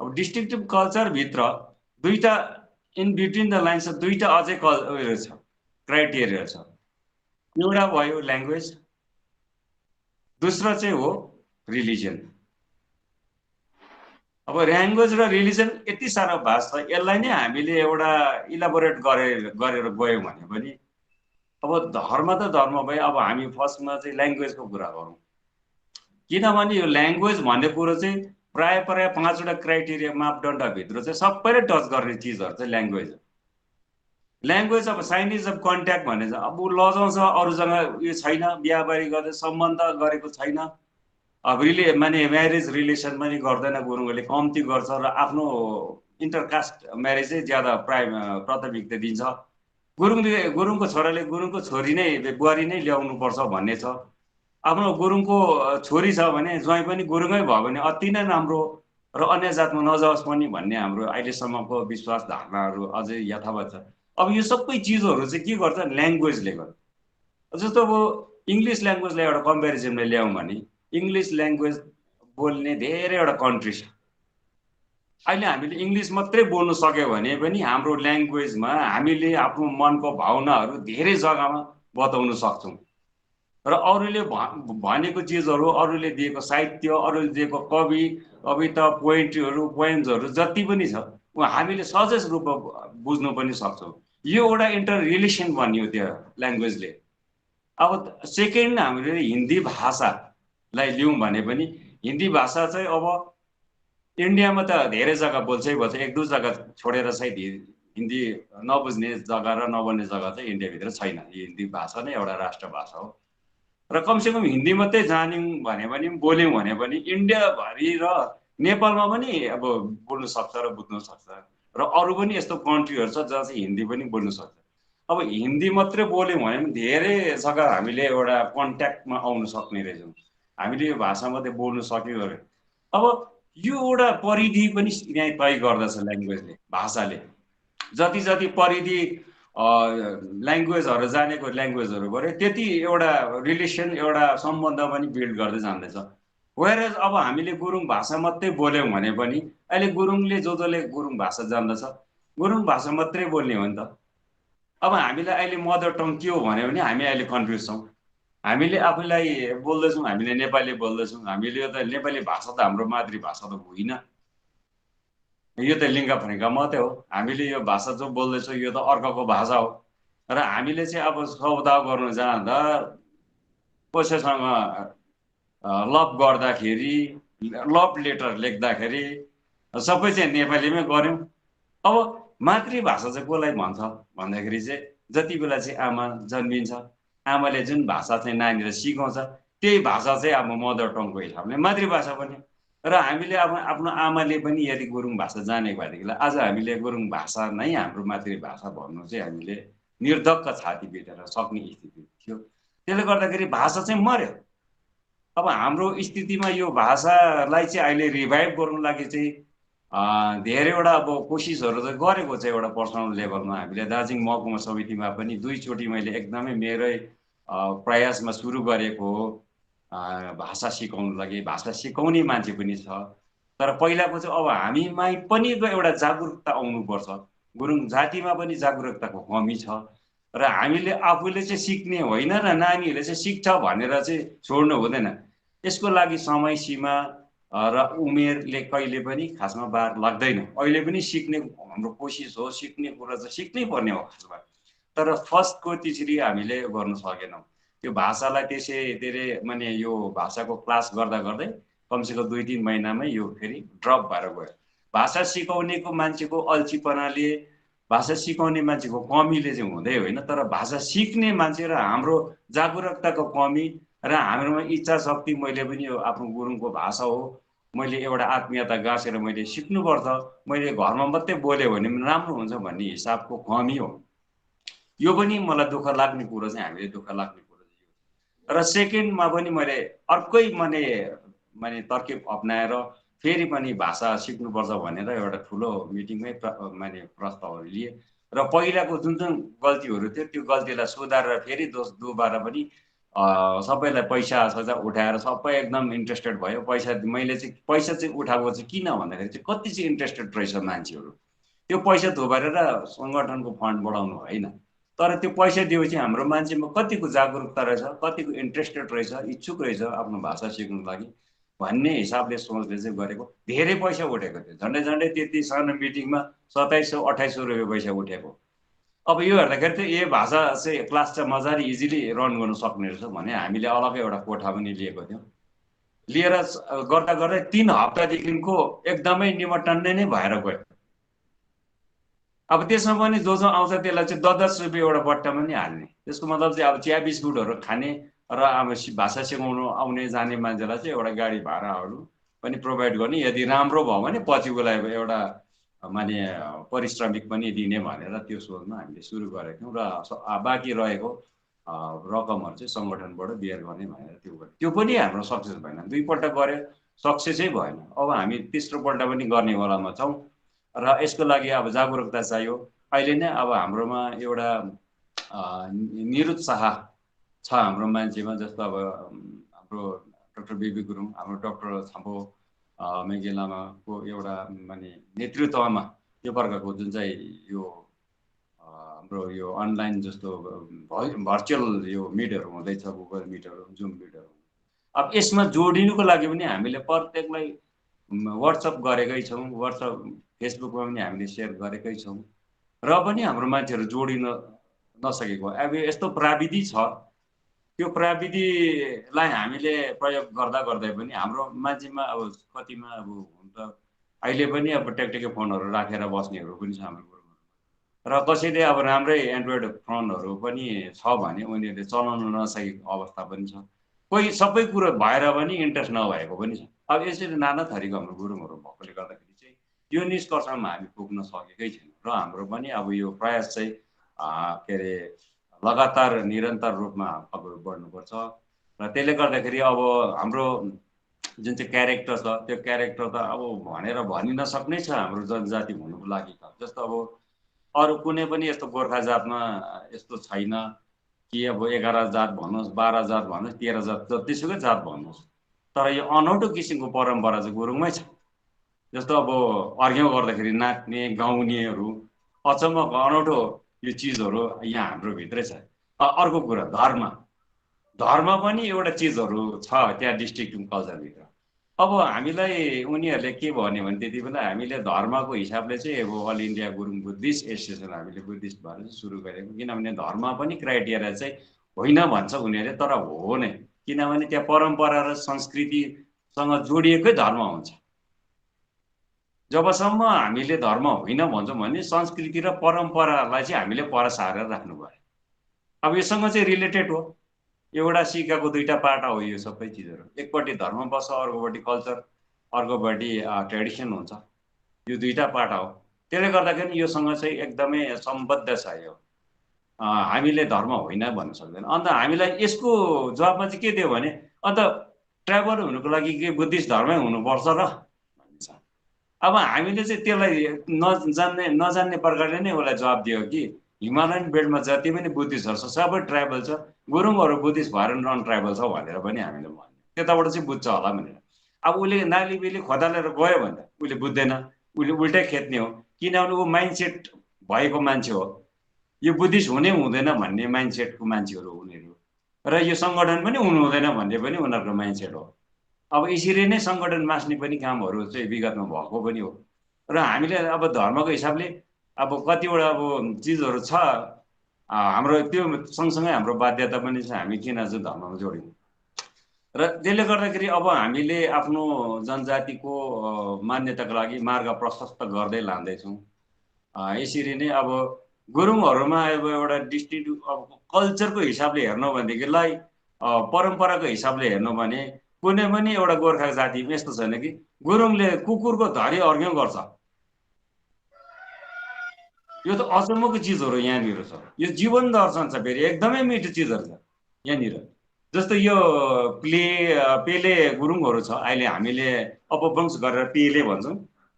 अब डिस्टिङटिभ कल्चरभित्र दुईटा इन बिट्विन द लाइन्स दुईटा अझै उयो छ, क्राइटेरिया छ। एउटा भयो ल्याङ्ग्वेज, दोस्रो चाहिँ हो रिलिजन। अब ल्याङ्ग्वेज र रिलिजन यति साह्रो भाष छ, यसलाई नै हामीले एउटा इलाबोरेट गरेर गयौँ भने पनि अब धर्म त धर्म भयो। अब हामी फर्स्टमा चाहिँ ल्याङ्ग्वेजको कुरा गरौँ, किनभने यो ल्याङ्ग्वेज भन्ने कुरो चाहिँ प्राय 5वटा क्राइटेरिया मापदण्डभित्र चाहिँ सबैले टच गर्ने चिजहरू चाहिँ ल्याङ्ग्वेज हो। ल्याङ्ग्वेज अब साइनेज अफ कन्ट्याक्ट भने चाहिँ अब लजाउँछ, अरूसँग यो छैन, बिहाबारी गर्दै सम्बन्ध गरेको छैन, अब माने म्यारेज रिलेसन पनि गर्दैन गुरुङहरूले, कम्ती गर्छ र आफ्नो इन्टरकास्ट म्यारेज चाहिँ ज्यादा प्राथमिकता दिन्छ। गुरुङको छोराले गुरुङको छोरी नै बुहारी नै ल्याउनुपर्छ भन्ने छ। आफ्नो गुरुङको छोरी छ भने ज्वाइँ पनि गुरुङै भयो भने अति नै राम्रो र अन्य जातमा नजाओस् पनि भन्ने हाम्रो अहिलेसम्मको विश्वास धारणाहरू अझै यथावत छ। अब यो सबै चिजहरू चाहिँ के गर्छ, ल्याङ्ग्वेजले गर्छ। जस्तो अब इङ्ग्लिस ल्याङ्ग्वेजलाई एउटा कम्पेरिजनले ल्याउँ भने इङ्ग्लिस ल्याङ्ग्वेज बोल्ने धेरैवटा कन्ट्री छ। अहिले हामीले इङ्ग्लिस मात्रै बोल्नु सक्यो भने पनि हाम्रो ल्याङ्ग्वेजमा हामीले आफ्नो मनको भावनाहरू धेरै जग्गामा बताउन सक्छौँ। र अरूले भनेको चिजहरू, अरूले दिएको साहित्य, अरूले दिएको कविता, पोएम्सहरू जति पनि छ हामीले सहज रूपमा बुझ्नु पनि सक्छौँ। यो एउटा इन्टर रिलेसन बन्यो त्यो ल्याङ्ग्वेजले। अब सेकेन्ड हामीले हिन्दी भाषालाई लिउँ भने पनि हिन्दी भाषा चाहिँ अब इन्डियामा त धेरै जग्गा बोल्छै बोल्छ, 1-2 जग्गा छोडेर चाहिँ हिन्दी नबुझ्ने जग्गा र नबोल्ने जग्गा चाहिँ इन्डियाभित्र छैन। हिन्दी भाषा नै एउटा राष्ट्र भाषा हो र कमसेकम हिन्दी मात्रै जान्यौँ भने पनि बोल्यौँ भने पनि इन्डियाभरि र नेपालमा पनि अब बोल्नु सक्छ र बुझ्नु सक्छ। र अरू पनि यस्तो कन्ट्रीहरू छ जहाँ चाहिँ हिन्दी पनि बोल्नु सक्छ। अब हिन्दी मात्रै बोल्यौँ भने पनि धेरै जग्गा हामीले एउटा कन्ट्याक्टमा आउनु सक्ने रहेछौँ। हामीले यो भाषा मात्रै बोल्नु सक्यो अरे। अब यो एउटा परिधि पनि यहाँ तय गर्दछ ल्याङ्ग्वेजले, भाषाले। जति जति परिधि ल्याङ्ग्वेजहरू जानेको ल्याङ्ग्वेजहरू गऱ्यो त्यति एउटा रिलेसन, एउटा सम्बन्ध पनि बिल्ड गर्दै जाँदैछ। वेयरएज अब हामीले गुरुङ भाषा मात्रै बोल्यौँ भने पनि अहिले गुरुङले जसले गुरुङ भाषा जान्दछ गुरुङ भाषा मात्रै बोल्ने हो नि त। अब हामीलाई अहिले मदर टङ के हो भन्यो भने हामी अहिले कन्फ्युज छौँ। हामीले आफूलाई बोल्दैछौँ, हामीले नेपाली बोल्दैछौँ, हामीले यो त नेपाली भाषा त हाम्रो मातृभाषा त होइन, यो त लिङ्गा फर्का मात्रै हो। हामीले यो भाषा जो बोल्दैछौँ यो त अर्काको भाषा हो। र हामीले चाहिँ अब सौदा गर्नु जाँदा कसैसँग लभ गर्दाखेरि, लभ लेटर लेख्दाखेरि सबै चाहिँ नेपालीमै गऱ्यौँ। अब मातृभाषा चाहिँ कसलाई भन्छ भन्दाखेरि चाहिँ जति बेला चाहिँ आमा जन्मिन्छ, आमाले जुन भाषा चाहिँ नानीलाई सिकाउँछ त्यही भाषा चाहिँ अब मदर टङको हिसाबले मातृभाषा पनि। र हामीले अब आफ्नो आमाले पनि यदि गुरुङ भाषा जानेको भएदेखिलाई आज हामीले गुरुङ भाषा नै हाम्रो मातृभाषा भन्नु चाहिँ हामीले निर्धक्क छाती पिटेर सक्ने स्थिति थियो। त्यसले गर्दाखेरि भाषा चाहिँ मर्यो। अब हाम्रो स्थितिमा यो भाषालाई चाहिँ अहिले रिभाइभ गर्नु लागि चाहिँ धेरैवटा अब कोसिसहरू चाहिँ गरेको छ एउटा पर्सनल लेभलमा। हामीले दार्जिलिङ महकुमा समितिमा पनि 2 चोटि मैले एकदमै मेरै प्रयासमा सुरु गरेको हो भाषा सिकाउनु लागि। भाषा सिकाउने मान्छे पनि छ, तर पहिलाको चाहिँ अब हामीमा पनि एउटा जागरुकता आउनुपर्छ। गुरुङ जातिमा पनि जागरुकताको कमी छ र हामीले आफूले चाहिँ सिक्ने होइन र नानीहरूले चाहिँ सिक्छ भनेर चाहिँ छोड्नु हुँदैन। यसको लागि समय सीमा र उमेरले कहिले पनि खासमा बार लाग्दैन। अहिले पनि सिक्ने हाम्रो कोसिस हो, सिक्ने कुरा चाहिँ सिक्नै पर्ने हो खासमा। तर फर्स्टको त्यसरी हामीले गर्न सकेनौँ। त्यो भाषालाई त्यसै धेरै माने यो भाषाको क्लास गर्दा गर्दै कमसेकम 2-3 महिनामै यो फेरि ड्रप भएर गयो। भाषा सिकाउनेको मान्छेको अल्छीपनाले भाषा सिकाउने मान्छेको कमीले चाहिँ हुँदै होइन, तर भाषा सिक्ने मान्छे र हाम्रो जागरुकताको कमी र हाम्रोमा इच्छा शक्ति, मैले पनि यो आफ्नो गुरुङको भाषा हो, मैले एउटा आत्मीयता गाँसेर मैले सिक्नुपर्छ, मैले घरमा मात्रै बोल्यो भने पनि राम्रो हुन्छ भन्ने हिसाबको कमी हो। यो पनि मलाई दुःख लाग्ने कुरो चाहिँ, हामीले दुःख लाग्ने कुरो चाहिँ। र सेकेन्डमा पनि मैले अर्कै माने तरकिब अप्नाएर फेरि पनि भाषा सिक्नुपर्छ भनेर एउटा ठुलो मिटिङमै माने प्रस्तावहरू लिए र पहिलाको जुन जुन गल्तीहरू थियो त्यो गल्तीलाई सुधारेर फेरि दोबारा पनि सबैलाई पैसा सजा उठाएर सबै एकदम इन्ट्रेस्टेड भयो। मैले चाहिँ पैसा चाहिँ उठाएको चाहिँ किन भन्दाखेरि चाहिँ कति चाहिँ इन्ट्रेस्टेड रहेछ मान्छेहरू, त्यो पैसा थुपारेर सङ्गठनको फन्ड बढाउनु होइन, तर त्यो पैसा दिएपछि हाम्रो मान्छेमा कतिको जागरुकता रहेछ, कतिको इन्ट्रेस्टेड रहेछ, इच्छुक रहेछ आफ्नो भाषा सिक्नुको लागि भन्ने हिसाबले सोचले चाहिँ गरेको। धेरै पैसा उठेको थियो, झन्डै झन्डै त्यति सानो मिटिङमा 2700-2800 रुपियाँ पैसा उठेको। अब यो हेर्दाखेरि चाहिँ यो भाषा चाहिँ क्लास चाहिँ मजाले इजिली रन गर्न सक्ने रहेछ भने हामीले अलग्गै एउटा कोठा पनि लिएको थियौँ। लिएर गर्दा गर्दै 3 हप्तादेखिको एकदमै निमटन्नै नै भएर गयो। अब त्यसमा पनि जो जो आउँछ त्यसलाई चाहिँ 10-10 रुपियाँ एउटा बट्टामा नि हाल्ने। त्यसको मतलब चाहिँ अब चिया बिस्कुटहरू खाने र अब भाषा सिकाउनु आउने जाने मान्छेलाई चाहिँ एउटा गाडी भाडाहरू पनि प्रोभाइड गर्ने, यदि राम्रो भयो भने पछि उसलाई एउटा माने पारिश्रमिक पनि दिने भनेर त्यो सोचमा हामीले सुरु गरेको थियौँ। र बाँकी रहेको रकमहरू चाहिँ सङ्गठनबाट बियर गर्ने भनेर त्यो गर्यो। त्यो पनि हाम्रो सक्सेस भएन, 2 पल्ट गऱ्यो, सक्सेसै भएन। अब हामी तेस्रो पल्ट पनि गर्ने वालामा छौँ र यसको लागि अब जागरुकता चाहियो। अहिले नै अब हाम्रोमा एउटा निरुत्साह छ हाम्रो मान्छेमा, जस्तो अब हाम्रो डाक्टर बिबी गुरुङ, हाम्रो डाक्टर छाम्पो मेङ्गे लामाको एउटा माने नेतृत्वमा यो प्रकारको जुन चाहिँ यो हाम्रो यो अनलाइन जस्तो भर्चुअल यो मिटहरू हुँदैछ, गुगल मिटहरू, जुम मिटहरू, अब यसमा जोडिनुको लागि पनि हामीले प्रत्येकलाई व्हाट्सएप गरेकै छौँ, व्हाट्सएप फेसबुकमा पनि हामीले सेयर गरेकै छौँ र पनि हाम्रो मान्छेहरू जोडिन नसकेको। अब यस्तो प्रविधि छ, त्यो प्रविधिलाई हामीले प्रयोग गर्दा गर्दै पनि हाम्रो मान्छेमा अब कतिमा अब हुन्छ अहिले पनि अब टेकटेके फोनहरू राखेर बस्नेहरू पनि छ हाम्रो गुरुङहरूमा, र कसैले अब राम्रै एन्ड्रोइड फोनहरू पनि छ भने उनीहरूले चलाउन नसकेको अवस्था पनि छ। कोही सबै कुरो भएर पनि इन्ट्रेस्ट नभएको पनि छ। अब यसरी नाना थरीको हाम्रो गुरुङहरू भएकोले गर्दाखेरि चाहिँ यो निष्कर्षमा हामी पुग्न सकेकै छैन र हाम्रो पनि अब यो प्रयास चाहिँ के अरे लगातार निरन्तर रूपमा अगाडि बढ्नुपर्छ। र त्यसले गर्दाखेरि अब हाम्रो जुन चाहिँ क्यारेक्टर छ त्यो क्यारेक्टर त अब भनेर भनि नसक्नै छ हाम्रो जनजाति हुनुको लागि त। जस्तो अब अरू कुनै पनि यस्तो गोर्खा जातमा यस्तो छैन कि अब 11 जात भन्नुहोस्, 12 जात भन्नुहोस्, 13 जात, जतिसुकै जात भन्नुहोस्, तर यो अनौठो किसिमको परम्परा चाहिँ गुरुङमै छ। जस्तो अब अर्घ्यौँ गर्दाखेरि नाच्ने गाउनेहरू, अचम्मको अनौठो यो चिजहरू यहाँ हाम्रो भित्रै छ। अर्को कुरा धर्म पनि एउटा चिजहरू छ त्यहाँ डिस्ट्रिक्ट कल्चरभित्र। अब हामीलाई उनीहरूले के भन्यो भने त्यति बेला हामीले धर्मको हिसाबले चाहिँ अब all India Gurung Buddhist association हामीले बुद्धिस्ट भएर सुरु गरेको, किनभने धर्म पनि क्राइटेरिया चाहिँ होइन भन्छ उनीहरूले, तर हो नै, किनभने त्यहाँ परम्परा र संस्कृतिसँग जोडिएकै धर्म हुन्छ। जबसम्म हामीले धर्म होइन भन्छौँ भने संस्कृति र परम्परालाई चाहिँ हामीले पर सारेर राख्नु पर्यो। अब योसँग चाहिँ रिलेटेड हो, एउटा सिक्काको 2टा पाटा हो यो सबै चिजहरू। एकपट्टि धर्म बस्छ, अर्कोपट्टि कल्चर, अर्कोपट्टि ट्रेडिसन हुन्छ, यो 2टा पाटा हो। त्यसले गर्दाखेरि योसँग चाहिँ एकदमै सम्बद्ध छ यो, हामीले धर्म होइन भन्न सक्दैन। अन्त हामीलाई यसको जवाबमा चाहिँ के दियो भने अन्त ट्राइबल हुनुको लागि के बुद्धिस्ट धर्मै हुनुपर्छ र भन्छ। अब हामीले चाहिँ त्यसलाई नजान्ने प्रकारले नै उसलाई जवाब दियो कि हिमालयन बेल्टमा जति पनि बुद्धिस्टहरू छ सबै ट्राइबल छ, गुरुङहरू बुद्धिस्ट भएर नन ट्राइबल छ भनेर पनि हामीले भन्यो, त्यताबाट चाहिँ बुझ्छ होला भनेर। अब उसले नालीबेली खोदालेर गयो भने उसले बुझ्दैन, उसले उल्टै खेद्ने हो, किनभने ऊ माइन्डसेट भएको मान्छे हो, यो बुद्धिस्ट हुनै हुँदैन भन्ने माइन्डसेटको मान्छेहरू हो उनीहरू, र यो सङ्गठन पनि हुनु हुँदैन भन्ने पनि उनीहरूको माइन्डसेट हो। अब यसरी नै सङ्गठन मास्ने पनि कामहरू चाहिँ विगतमा भएको पनि हो। र हामीले अब धर्मको हिसाबले अब कतिवटा अब चिजहरू छ हाम्रो, त्यो सँगसँगै हाम्रो बाध्यता पनि छ, हामी किन चाहिँ धर्ममा जोड्यौँ। र त्यसले गर्दाखेरि अब हामीले आफ्नो जनजातिको मान्यताको लागि मार्ग प्रशस्त गर्दै लाँदैछौँ। यसरी नै अब गुरुङहरूमा अब एउटा डिस्टिङ्क्ट अब कल्चरको हिसाबले हेर्नु भनेदेखिलाई परम्पराको हिसाबले हेर्नु भने कुनै पनि एउटा गोर्खा जातिमा यस्तो छैन कि गुरुङले कुकुरको धरी अर्घ्यौं गर्छ। यो त अचम्मको चिजहरू यहाँनिर छ। यो जीवन दर्शन छ, फेरि एकदमै मिठो चिजहरू छ यहाँनिर। जस्तो यो पेले गुरुङहरू छ, अहिले हामीले अपभ्रंश गरेर पेले भन्छौँ,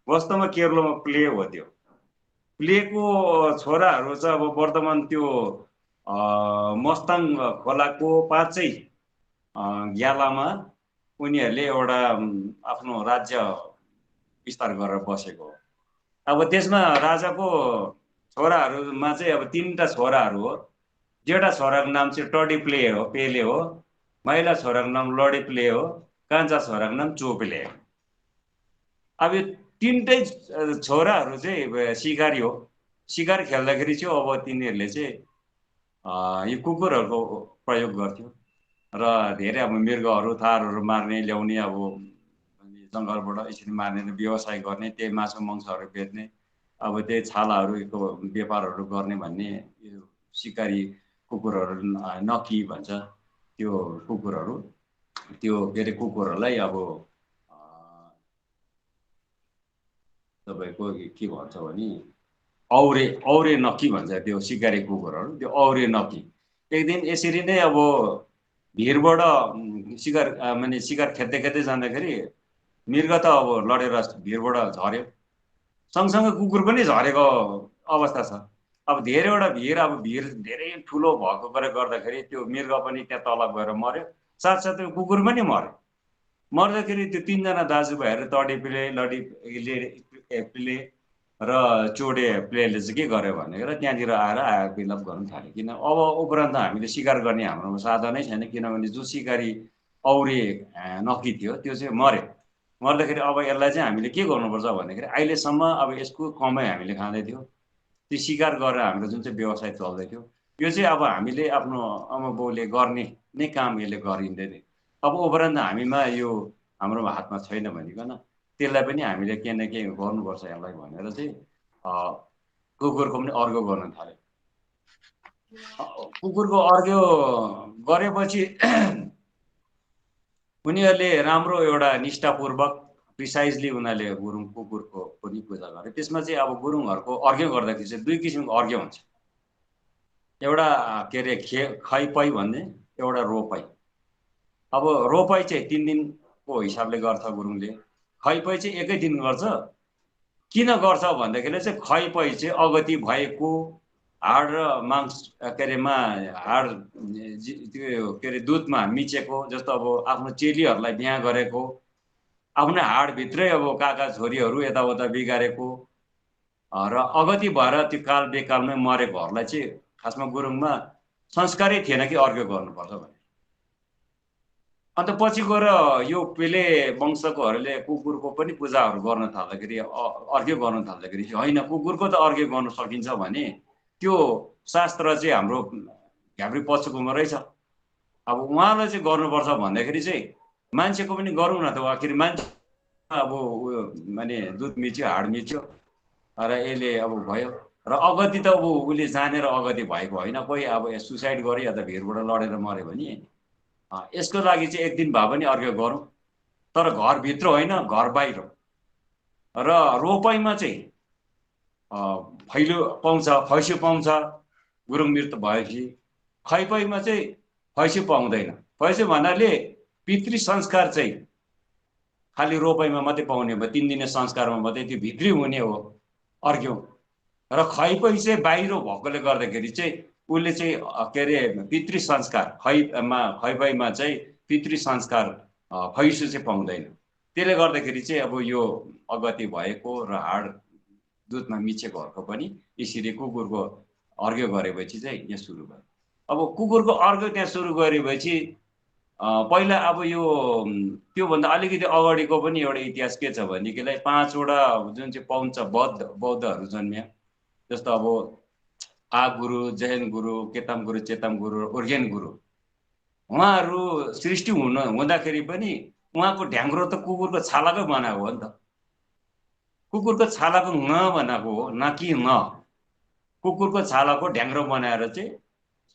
वास्तवमा केरलमा प्ले हो। त्यो प्लेको छोराहरू चाहिँ अब वर्तमान त्यो मस्ताङ खोलाको 5 ग्यालामा उनीहरूले एउटा आफ्नो राज्य विस्तार गरेर बसेको हो। अब त्यसमा राजाको छोराहरूमा चाहिँ अब 3टा छोराहरू हो। जेठा छोराको नाम चाहिँ टडी पेले हो, महिला छोराको नाम लडी प्ले हो, कान्छा छोराको नाम चोपेले हो। अब यो 3टै छोराहरू चाहिँ सिकारी हो। सिकार खेल्दाखेरि चाहिँ अब तिनीहरूले चाहिँ यो कुकुरहरूको प्रयोग गर्थ्यो र धेरै अब मृगहरू थारहरू मार्ने ल्याउने, अब जङ्गलबाट यसरी मार्ने व्यवसाय गर्ने, त्यही मासु मांसहरू बेच्ने, अब त्यही छालाहरूको व्यापारहरू गर्ने भन्ने यो सिकारी कुकुरहरू नकी भन्छ त्यो कुकुरहरू। त्यो के अरे कुकुरहरूलाई अब तपाईँको के भन्छ भने औरे नक्की भन्छ त्यो सिकारी कुकुरहरू। त्यो औरे नक्की एक दिन यसरी नै अब भिरबाट शिकार खेद्दै खेद्दै जाँदाखेरि मृग त अब लडेर भिरबाट झर्यो, सँगसँगै कुकुर पनि झरेको अवस्था छ। अब धेरैवटा भिर धेरै ठुलो भएकोले गर्दाखेरि त्यो मृग पनि त्यहाँ तल गएर मर्यो, साथसाथै कुकुर पनि मर्यो। मर्दाखेरि त्यो 3जना दाजुभाइहरू टडी प्ले, लडी प्ले र चोडे प्लेले चाहिँ के गर्यो भनेर त्यहाँनिर आएर विलाप गर्न थाल्यो। किन अब उपरान्त हामीले शिकार गर्ने हाम्रोमा साधनै छैन, किनभने जो सिकारी औरे नक्की थियो त्यो चाहिँ मर्यो। मर्दाखेरि अब यसलाई चाहिँ हामीले के गर्नुपर्छ भन्दाखेरि अहिलेसम्म अब यसको कमाइ हामीले खाँदै थियो, त्यो शिकार गरेर हाम्रो जुन चाहिँ व्यवसाय चल्दै थियो, यो चाहिँ अब हामीले आफ्नो आमा बाउले गर्ने नै काम यसले गरिँदैन। अब उपरान्त हामीमा यो हाम्रो हातमा छैन भनिकन त्यसलाई पनि हामीले केही न केही गर्नुपर्छ यसलाई भनेर चाहिँ कुकुरको पनि अर्घ्य गर्न थाल्यो। कुकुरको अर्घ्य गरेपछि उनीहरूले राम्रो एउटा निष्ठापूर्वक प्रिसाइजली उनीहरूले कुकुरको पनि पूजा गरे। त्यसमा चाहिँ अब गुरुङहरूको अर्घ्य गर्दाखेरि चाहिँ 2 किसिमको अर्घ्य हुन्छ। एउटा के अरे खैपै भन्ने, एउटा रोपै। अब रोपै चाहिँ 3 दिनको हिसाबले गर्छ गुरुङले, खैपै चाहिँ एकै दिन गर्छ। किन गर्छ भन्दाखेरि चाहिँ खैपै चाहिँ अगति भएको हाड र मांस के अरे हाड त्यो के अरे दुधमा मिचेको, जस्तो अब आफ्नो चेलीहरूलाई बिहा गरेको, आफ्नो हाडभित्रै अब काका छोरीहरू यताउता बिगारेको र अगति भएर त्यो काल बेकालमै मरेकोहरूलाई चाहिँ खासमा गुरुङमा संस्कारै थिएन कि अर्घ्य गर्नुपर्छ भने। अन्त पछि गएर यो पेले वंशकोहरूले कुकुरको पनि पूजाहरू गर्न थाल्दाखेरि, अर्घ्य गर्न थाल्दाखेरि चाहिँ होइन, कुकुरको त अर्घ्य गर्न सकिन्छ भने त्यो शास्त्र चाहिँ हाम्रो घाब्री पछुकोमा रहेछ। अब उहाँलाई चाहिँ गर्नुपर्छ भन्दाखेरि चाहिँ मान्छेको पनि गरौँ न त। आखिर मान्छे अब उयो दुध मिच्यो, हाड मिच्यो र यसले अब भयो। र अगति त अब उसले जानेर अगति भएको होइन, कोही अब सुसाइड गर्यो या त भिरबाट लडेर मऱ्यो भने यसको लागि चाहिँ 1 दिन भए पनि अर्घ्य गरौँ, तर घरभित्र होइन, घर बाहिर। र रोपैमा चाहिँ फैसो पाउँछ गुरुङ मृत भएपछि। खैपैमा चाहिँ फैसो पाउँदैन। फैसो भन्नाले पितृ संस्कार चाहिँ खालि रोपैमा मात्रै पाउने भयो, 3 दिने संस्कारमा मात्रै त्यो भित्री हुने हो अर्घ्य। र खैपै चाहिँ बाहिर भएकोले गर्दाखेरि चाहिँ उसले चाहिँ के अरे पितृ संस्कार खैपैमा चाहिँ पितृ संस्कार फैसो चाहिँ पाउँदैन। त्यसले गर्दाखेरि चाहिँ अब यो अगति भएको र हाड दुधमा मिचेकोहरूको पनि यसरी कुकुरको अर्घ्य गरेपछि चाहिँ यहाँ सुरु भयो। अब कुकुरको अर्घ्य त्यहाँ सुरु गरेपछि पहिला अब यो त्योभन्दा अलिकति अगाडिको पनि एउटा इतिहास के छ भनेदेखिलाई 5वटा जुन चाहिँ पौन्छ बौद्धहरू जन्मिया। जस्तो अब गुरु, जैन गुरु, केताम गुरु, चेताम गुरु, उर्गेन गुरु, उहाँहरू सृष्टि हुँदाखेरि पनि उहाँको ढ्याङ्ग्रो त कुकुरको छालाकै बनाएको हो नि त। कुकुरको छालाको न भनेको हो, न कि न कुकुरको छालाको ढ्याङ्ग्रो बनाएर चाहिँ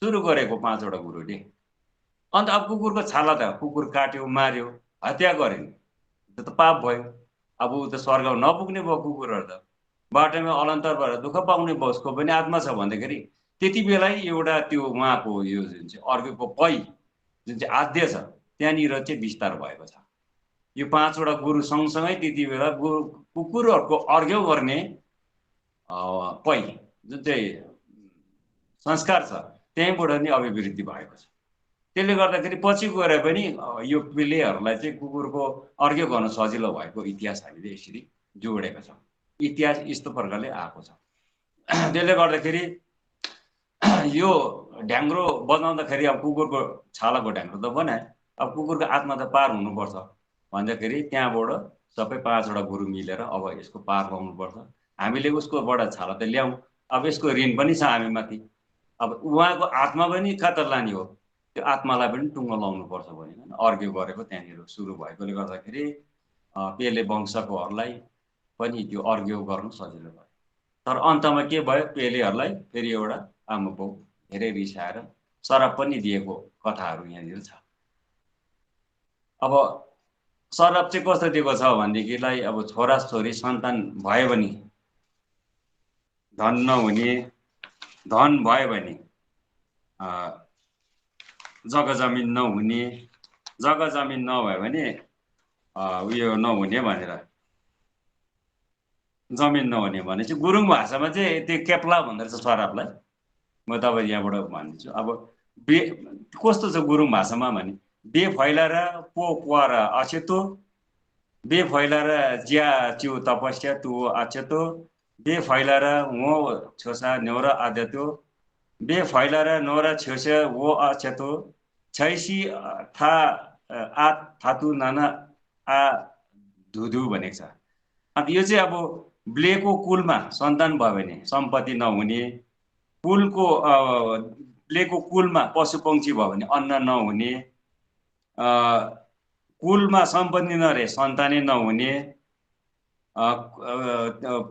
सुरु गरेको 5 वटा गुरुले। अन्त अब कुकुरको छाला त कुकुर काट्यो, मार्यो, हत्या गर्यो नि, त्यो त पाप भयो। अब ऊ त स्वर्गमा नपुग्ने भयो कुकुरहरू त, बाटोमा अलन्तर भएर दुःख पाउने भयो, उसको पनि आत्मा छ भन्दाखेरि त्यति बेला एउटा त्यो उहाँको यो जुन चाहिँ अर्घ्यको पै जुन चाहिँ आद्य छ त्यहाँनिर चाहिँ विस्तार भएको छ। यो 5 वटा गुरु सँगसँगै त्यति बेला कुकुरहरूको अर्घ्य गर्ने पै जुन चाहिँ संस्कार छ त्यहीँबाट नै अभिवृद्धि भएको छ। त्यसले गर्दाखेरि पछि गएर पनि यो प्लेहरूलाई चाहिँ कुकुरको अर्घ्य गर्न सजिलो भएको इतिहास हामीले यसरी जोडेका छौँ। इतिहास यस्तो प्रकारले आएको छ। त्यसले गर्दाखेरि यो ढ्याङ्ग्रो बनाउँदाखेरि अब कुकुरको छालाको ढ्याङ्ग्रो त बनाए, अब कुकुरको आत्मा त पार हुनुपर्छ भन्दाखेरि त्यहाँबाट सबै 5 वटा गुरु मिलेर अब यसको पार लाउनुपर्छ। हामीले उसकोबाट छाला त ल्याउँ, अब यसको ऋण पनि छ हामीमाथि। अब उहाँको आत्मा पनि कता लाने हो, त्यो आत्मालाई पनि टुङ्गो लाउनुपर्छ भने अर्घ्य गरेको त्यहाँनिर सुरु भएकोले गर्दाखेरि पेले वंशकोहरूलाई पनि त्यो अर्घ्य गर्नु सजिलो भयो। तर अन्तमा के भयो, पेलेहरूलाई फेरि एउटा आमा बाउ धेरै रिसाएर शराब पनि दिएको कथाहरू यहाँनिर छ। अब शराब चाहिँ कस्तो दिएको छ भनेदेखिलाई अब छोरा छोरी सन्तान भयो भने धन नहुने, धन भयो भने जग्गा जमिन नहुने, जग्गा जमिन नभयो भने उयो नहुने भनेर, जमिन नहुने भने चाहिँ गुरुङ भाषामा चाहिँ त्यो केप्ला भन्दो रहेछ शराबलाई। म तपाईँ यहाँबाट भनिदिन्छु। अब बे कस्तो छ गुरुङ भाषामा भने बे फैलाएर पो क्वार अछेतो, बे फैलाएर ज्या च्यु तपस्या तु अछेतो, बे फैलाएर वो छोसा न्यौरा आद्यतो, बे फैलाएर नौरा छेउसे वो अछेतो, छैसी था आ थातु नाना आ धुधु भनेको छ। अन्त यो चाहिँ अब ब्लेको कुलमा सन्तान भयो भने सम्पत्ति नहुने, कुलको ब्लेको कुलमा पशु पक्षी भयो भने अन्न नहुने, कुलमा सम्पत्ति नरहे सन्तानै नहुने,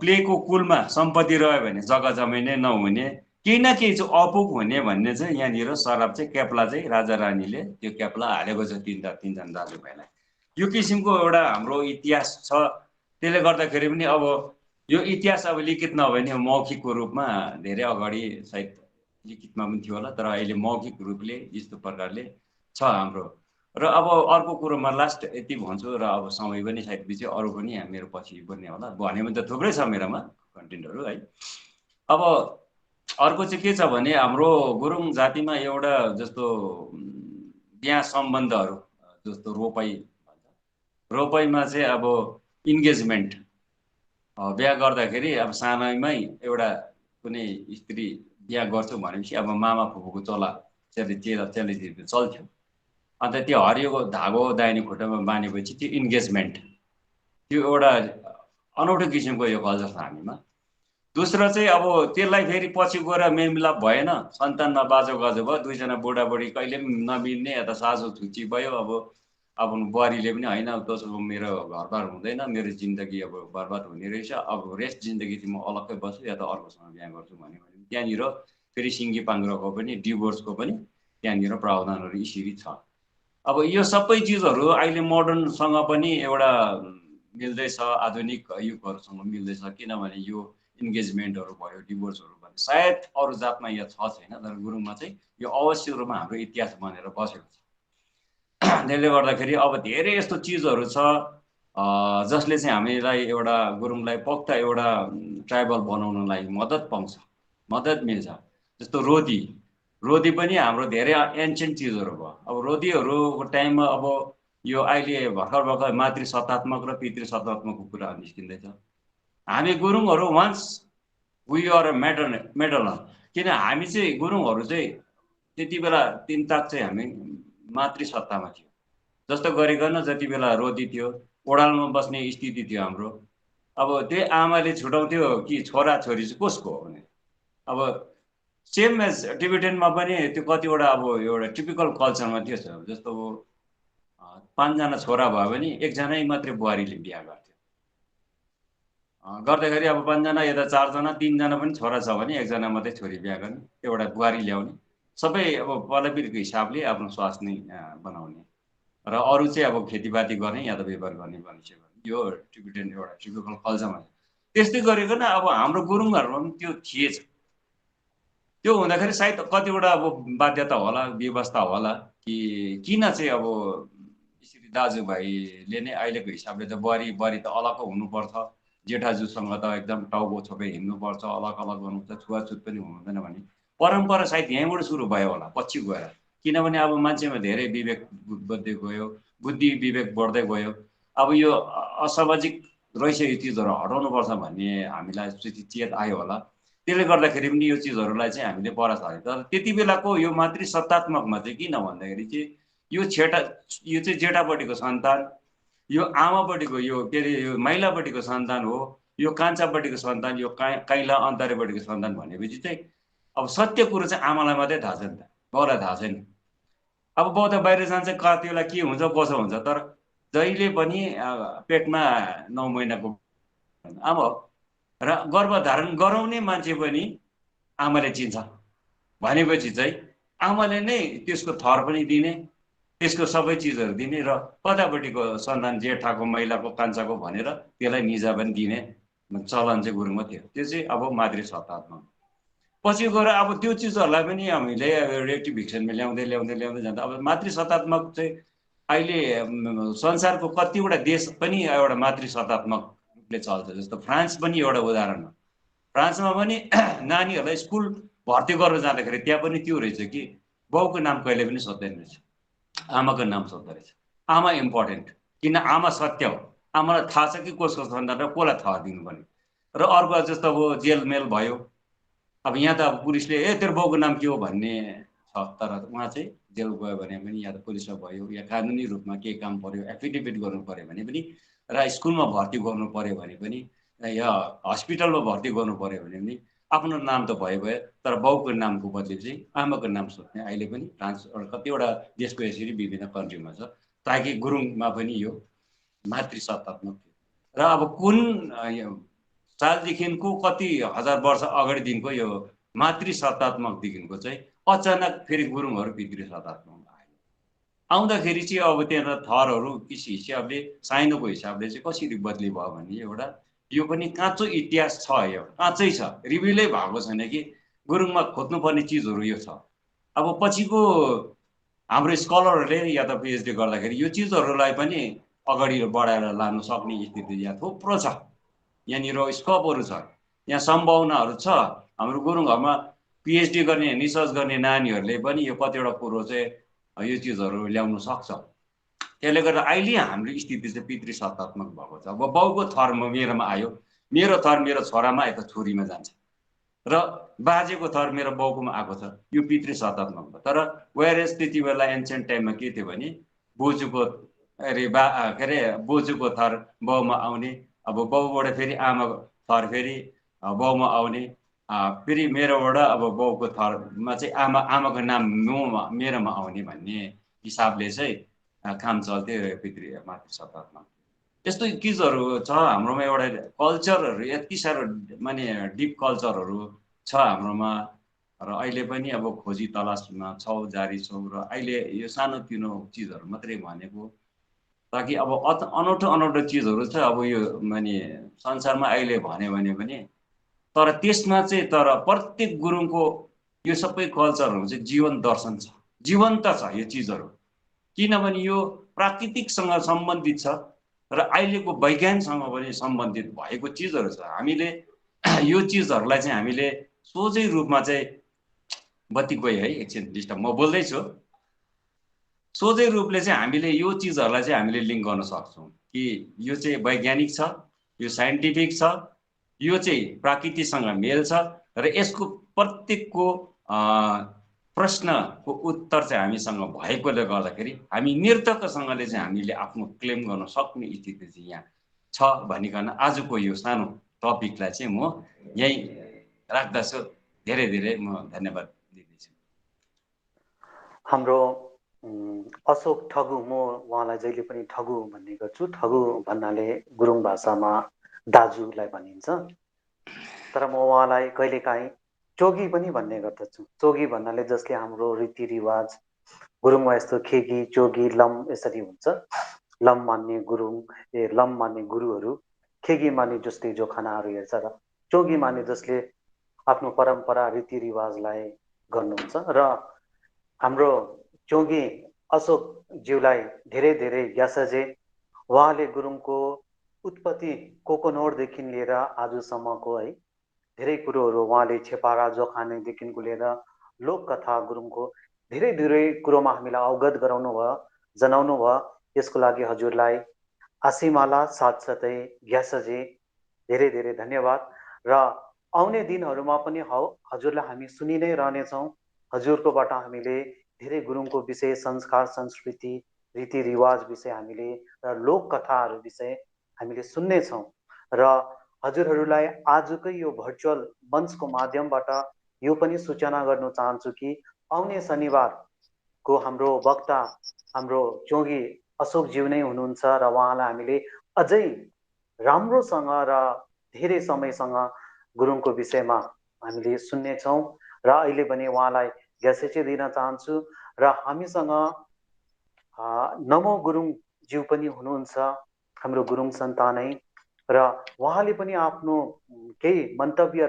प्लेको कुलमा सम्पत्ति रह्यो भने जग्गा जमिनै नहुने, केही न केही चाहिँ अपुग हुने भन्ने चाहिँ यहाँनिर शराब चाहिँ केप्ला चाहिँ राजा रानीले त्यो केप्ला हालेको छ तिनजना दाजुभाइलाई। यो किसिमको एउटा हाम्रो इतिहास छ। त्यसले गर्दाखेरि पनि अब यो इतिहास अब लिखित नभए नि मौखिकको रूपमा धेरै अगाडि सायद लिखितमा पनि थियो होला, तर अहिले मौखिक रूपले यस्तो प्रकारले छ हाम्रो। र अब अर्को कुरोमा लास्ट यति भन्छु, र अब समय पनि सायद पछि अरू पनि मेरो पछि बन्ने होला, भन्यो भने त थुप्रै छ मेरोमा कन्टेन्टहरू है। अब अर्को चाहिँ के छ भने हाम्रो गुरुङ जातिमा एउटा जस्तो बिहा सम्बन्धहरू जस्तो रोपाईमा चाहिँ अब इन्गेजमेन्ट बिहा गर्दाखेरि अब सानैमै एउटा कुनै स्त्री बिहा गर्छु भनेपछि अब मामा फुपूको चोला चेलीतिर चल्थ्यो। अन्त त्यो हरियोको धागो दाहिने खुट्टामा बाँधेपछि त्यो इन्गेजमेन्ट, त्यो एउटा अनौठो किसिमको यो कल्चर छ हामीमा। दोस्रो चाहिँ अब त्यसलाई फेरि पछि गएर मेलमिलाप भएन, सन्तानमा बाजो गाजो भयो, दुईजना बुढाबुढी कहिले पनि नमिल्ने, यता सासु छुच्ची भयो, अब बुहारीले पनि होइन तँसँग मेरो घरबार हुँदैन, मेरो जिन्दगी अब बर्बाद हुने रहेछ, अब रेस्ट जिन्दगी चाहिँ म अलग्गै बस्छु या त अर्कोसँग बिहा गर्छु भन्यो भने त्यहाँनिर फेरि सिङ्गी पाङ्ग्रोको पनि डिभोर्सको पनि त्यहाँनिर प्रावधानहरू यसरी छ। अब यो सबै चिजहरू अहिले मोडर्नसँग पनि एउटा मिल्दैछ, आधुनिक युगहरूसँग मिल्दैछ, किनभने यो इन्गेजमेन्टहरू भयो, डिभोर्सहरू भयो, सायद अरू जातमा यहाँ छ छैन, तर गुरुङमा चाहिँ यो अवश्य रूपमा हाम्रो इतिहास बनेर बसेको छ। त्यसले गर्दाखेरि अब धेरै यस्तो चिजहरू छ जसले चाहिँ हामीलाई एउटा गुरुङलाई पक्का एउटा ट्राइबल बनाउनलाई मद्दत मिल्छ। जस्तो रोदी पनि हाम्रो धेरै एन्सियन्ट चिजहरू भयो। अब रोदीहरूको टाइममा अब यो अहिले भर्खर मातृसत्तात्मक र पितृसत्तात्मकको कुरा निस्किँदैछ। हामी गुरुङहरू वान्स वी आर मेटर्नल, किन हामी चाहिँ गुरुङहरू चाहिँ त्यति बेला तिन ताक चाहिँ हामी मातृसत्तामा थियो। जस्तो गरिकन जति बेला रोदी थियो, ओडालमा बस्ने स्थिति थियो हाम्रो, अब त्यही आमाले छुटाउँथ्यो कि छोरा छोरी चाहिँ कसको हो भने, अब सेम एज टिबेटनमा पनि त्यो कतिवटा अब एउटा टिपिकल कल्चरमा थियो। जस्तो 5 जना छोरा भयो भने 1 जनै मात्रै बुहारीले बिहा गर्थ्यो। गर्दाखेरि अब 5 जना यता 4 जना 3 जना पनि छोरा छ भने 1 जना मात्रै छोरी बिहा गर्ने, एउटा बुहारी ल्याउने, सबै अब पल्लवीरको हिसाबले आफ्नो स्वास्नी बनाउने र अरू चाहिँ अब खेतीपाती गर्ने या त व्यापार गर्ने भनिसक्यो भने यो टिबेटन एउटा टिपिकल कल्चरमा छ। त्यस्तै गरिकन अब हाम्रो गुरुङहरूमा पनि त्यो थिएछ। त्यो हुँदाखेरि सायद कतिवटा अब बाध्यता होला, व्यवस्था होला कि किन चाहिँ अब यसरी दाजुभाइले नै अहिलेको हिसाबले त बुहारी त अलग हुनुपर्छ, जेठाजुसँग त एकदम टाउको छोपे हिँड्नुपर्छ, अलग अलग गर्नुपर्छ, छुवाछुत पनि हुँदैन भन्ने परम्परा सायद यहीँबाट सुरु भयो होला पछि गएर। किनभने अब मान्छेमा धेरै विवेक बढ्दै गयो, बुद्धि विवेक बढ्दै गयो। अब यो असामाजिक रहेछ यो चिजहरू हटाउनुपर्छ भन्ने हामीलाई चेत आयो होला। त्यसले गर्दाखेरि पनि यो चिजहरूलाई चाहिँ हामीले पर छर्यौँ। तर त्यति बेलाको यो मातृसत्तात्मकमा चाहिँ किन भन्दाखेरि चाहिँ यो चाहिँ जेठापट्टिको सन्तान, यो आमापट्टिको यो के अरे यो माइलापट्टिको सन्तान हो, यो कान्छापट्टिको सन्तान, यो काइला अन्तरेपट्टिको सन्तान भनेपछि चाहिँ अब सत्य कुरो चाहिँ आमालाई मात्रै थाहा छ नि त, बाउलाई थाहा छैन। अब बाउ त बाहिर जान्छ, कतिबेला के हुन्छ कसो हुन्छ, तर जहिले पनि पेटमा 9 महिनाको आमा हो र गर्भधारण गराउने मान्छे पनि आमाले चिन्छ भनेपछि चाहिँ आमाले नै त्यसको थर पनि दिने, त्यसको सबै चिजहरू दिने र कतापट्टिको सन्तान जेठाको माइलाको कान्छाको भनेर त्यसलाई निजा पनि दिने चलन चाहिँ गुरुङमा थियो। त्यो चाहिँ अब मातृसत्तात्मक। पछि गएर अब त्यो चिजहरूलाई पनि हामीले रेक्टिफिकेसनमा ल्याउँदै जाँदा अब मातृसत्तात्मक चाहिँ अहिले संसारको कतिवटा देश पनि एउटा मातृसत्तात्मक रूपले चल्छ। जस्तो फ्रान्स पनि एउटा उदाहरण हो। फ्रान्समा पनि नानीहरूलाई स्कुल भर्ती गर्न जाँदाखेरि त्यहाँ पनि त्यो रहेछ कि बाउको नाम कहिले पनि सोध्दैन रहेछ, आमाको नाम सोध्दो रहेछ। आमा इम्पोर्टेन्ट, किन आमा सत्य हो, आमालाई थाहा छ कि कसको सन्तान र कसलाई थाहा दिनुपर्ने। र अर्को जस्तो अब जेलमेल भयो, अब यहाँ त अब पुलिसले तेरो बाउको नाम के हो भन्ने छ, तर उहाँ चाहिँ जेल गयो भने पनि या त पुलिसमा भयो या कानुनी रूपमा केही काम पर्यो, एफिडेभिट गर्नु पर्यो भने पनि, र स्कुलमा भर्ती गर्नु पर्यो भने पनि, या हस्पिटलमा भर्ती गर्नु पर्यो भने पनि आफ्नो नाम त भयो, तर बाउको नामको बदली चाहिँ आमाको नाम सोध्ने अहिले पनि फ्रान्स कतिवटा देशको यसरी विभिन्न कन्ट्रीमा छ, ताकि गुरुङमा पनि यो मातृसत्तात्मक थियो। र अब कुन सालदेखिको कति हजार वर्ष अगाडिदेखिको यो मातृसत्तात्मकदेखिको चाहिँ अचानक फेरि गुरुङहरू पितृसत्तात्मक आयो। आउँदाखेरि चाहिँ अब त्यहाँ थरहरू किस हिसाबले साइनोको हिसाबले चाहिँ कसरी बदली भयो भने एउटा यो पनि काँचो इतिहास छ, यो काँचै छ, रिभिलै भएको छैन कि गुरुङमा खोज्नुपर्ने चिजहरू यो छ। अब पछिको हाम्रो स्कलरहरूले या त पिएचडी गर्दाखेरि यो चिजहरूलाई पनि अगाडि बढाएर लानु सक्ने स्थिति यहाँ थुप्रो छ, यहाँनिर स्कोपहरू छ, यहाँ सम्भावनाहरू छ। हाम्रो गुरुङहरूमा पिएचडी गर्ने रिसर्च गर्ने नानीहरूले पनि यो कतिवटा कुरो चाहिँ यो चिजहरू ल्याउन सक्छ। त्यसले गर्दा अहिले हाम्रो स्थिति चाहिँ पितृसत्तात्मक भएको छ। अब बाउको थर मेरोमा आयो, मेरो थर मेरो छोरामा यता छोरीमा जान्छ, र बाजेको थर मेरो बाउकोमा आएको छ, यो पितृसत्तात्मक भयो। तर वेयरएज त्यति बेला एन्सियन्ट टाइममा के थियो भने बोजूको बोजूको थर बाउमा आउने, अब बाउबाट फेरि आमाको थर फेरि बाउमा आउने, फेरि मेरोबाट अब बाउको थरमा चाहिँ आमाको नाम मेरोमा आउने भन्ने हिसाबले चाहिँ काम चल्थ्यो मातृसत्तात्मक। यस्तो चिजहरू छ हाम्रोमा, एउटा कल्चरहरू यति साह्रो माने डिप कल्चरहरू छ हाम्रोमा, र अहिले पनि अब खोजी तलासमा छौँ, जारी छौँ। र अहिले यो सानोतिनो चिजहरू मात्रै भनेको, ताकि अब अनौठो चिजहरू छ अब यो माने संसारमा अहिले भन्यो भने पनि, तर त्यसमा चाहिँ तर प्रत्येक गुरुङको यो सबै कल्चरहरू चाहिँ जीवन दर्शन छ, जीवन्त छ यो चिजहरू। किनभने यो प्राकृतिकसँग सम्बन्धित छ र अहिलेको वैज्ञानिकसँग पनि सम्बन्धित भएको चिजहरू छ। हामीले यो चिजहरूलाई चाहिँ हामीले सोझै रूपमा चाहिँ बत्ती गयो है, एकछिन डिस्टर्ब, म बोल्दैछु। सोझै रूपले चाहिँ हामीले यो चिजहरूलाई चाहिँ हामीले लिङ्क गर्न सक्छौँ कि यो चाहिँ वैज्ञानिक छ, यो साइन्टिफिक छ, यो चाहिँ प्रकृतिसँग मेल छ, र यसको प्रत्येकको प्रश्नको उत्तर चाहिँ हामीसँग भएकोले गर्दाखेरि हामी निर्धक्कसँगले चाहिँ हामीले आफ्नो क्लेम गर्न सक्ने स्थिति चाहिँ यहाँ छ भनिकन आजको यो सानो टपिकलाई चाहिँ म यही राख्दछु। धेरै धेरै म धन्यवाद दिँदैछु। हाम्रो अशोक ठगु, म उहाँलाई जहिले पनि ठगु भन्ने गर्छु। ठगु भन्नाले गुरुङ भाषामा दाजुलाई भनिन्छ। तर म उहाँलाई कहिलेकाहीँ चोगी पनि भन्ने गर्दछु। चोगी भन्नाले जसले हाम्रो रीतिरिवाज गुरुङमा यस्तो खेगी चोगी लम यसरी हुन्छ। लम मान्ने गुरुङ लम मान्ने गुरुहरू, खेगी मान्ने जसले जो खानाहरू हेर्छ र चोगी मान्ने जसले आफ्नो परम्परा रीतिरिवाजलाई गर्नुहुन्छ। र हाम्रो चोगी अशोकज्यूलाई धेरै धेरै ग्यासजे उहाँले गुरुङको उत्पत्ति कोकोनोरदेखि लिएर आजसम्मको है धेरै कुरोहरू उहाँले छेपारा जोखानेदेखिको लिएर लोककथा गुरुङको धेरै धेरै कुरोमा हामीलाई अवगत गराउनु भयो, जनाउनु भयो। यसको लागि हजुरलाई आशीमाला साथसाथै ग्यासजी धेरै धेरै धन्यवाद। र आउने दिनहरूमा पनि हजुरलाई हामी सुनि नै रहनेछौँ। हजुरकोबाट हामीले धेरै गुरुङको विषय, संस्कार, संस्कृति, रीतिरिवाज विषय हामीले र लोककथाहरू विषय हामीले सुन्नेछौँ। र हजुरहरूलाई आजकै यो भर्चुअल मञ्चको माध्यमबाट यो पनि सूचना गर्न चाहन्छु कि आउने शनिबारको हाम्रो वक्ता हाम्रो चोगी अशोकज्यू नै हुनुहुन्छ र उहाँलाई हामीले अझै राम्रोसँग र धेरै समयसँग गुरुङको विषयमा हामीले सुन्नेछौँ। र अहिले पनि उहाँलाई ग्यासेचे दिन चाहन्छु। र हामीसँग नमो गुरुङज्यू पनि हुनुहुन्छ, हाम्रो गुरुङ सन्तानै। र उहाँले पनि आफ्नो केही मन्तव्य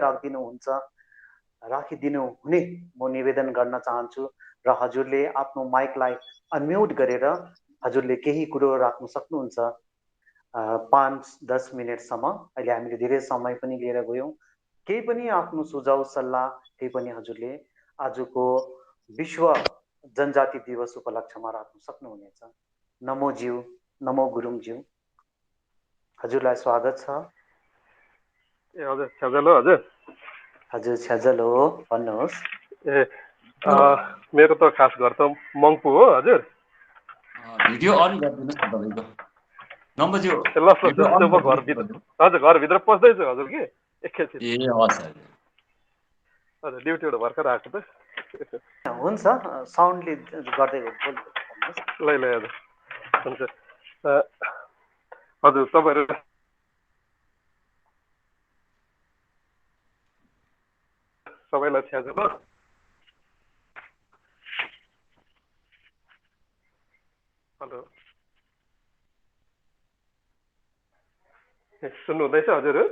राखिदिनु हुने म निवेदन गर्न चाहन्छु। र हजुरले आफ्नो माइकलाई अनम्युट गरेर हजुरले केही कुरो राख्न सक्नुहुन्छ 5-10 मिनटसम्म। अहिले हामीले धेरै समय पनि लिएर गयौँ। केही पनि आफ्नो सुझाव सल्लाह केही पनि हजुरले आजको विश्व जनजाति दिवस उपलक्ष्यमा राख्न सक्नुहुनेछ। नमो ज्यू, नमो गुरुङज्यू, हजुरलाई स्वागत छ। ए हजुर, छ्याजल हो हजुर? हजुर छ्याजल हो, भन्नुहोस्। ए मेरो त खास घर त मङ्पू हो हजुर। भिडियो अन गरिदिनुहोस् न तपाईँको नम्बरज्यू। ल म घरभित्र, हजुर घरभित्र पस्दैछु हजुर कि एकैछिन। ए हस् हजुर, ड्युटीबाट भर्खर आएको त। हुन्छ, साउन्डले गर्दै बोल्नुहोस्। ल हजुर, हुन्छ। हजुर तपाईँहरू सबैलाई छ्याजल हो। हेलो, सुन्नु हुँदैछ हजुरहरू?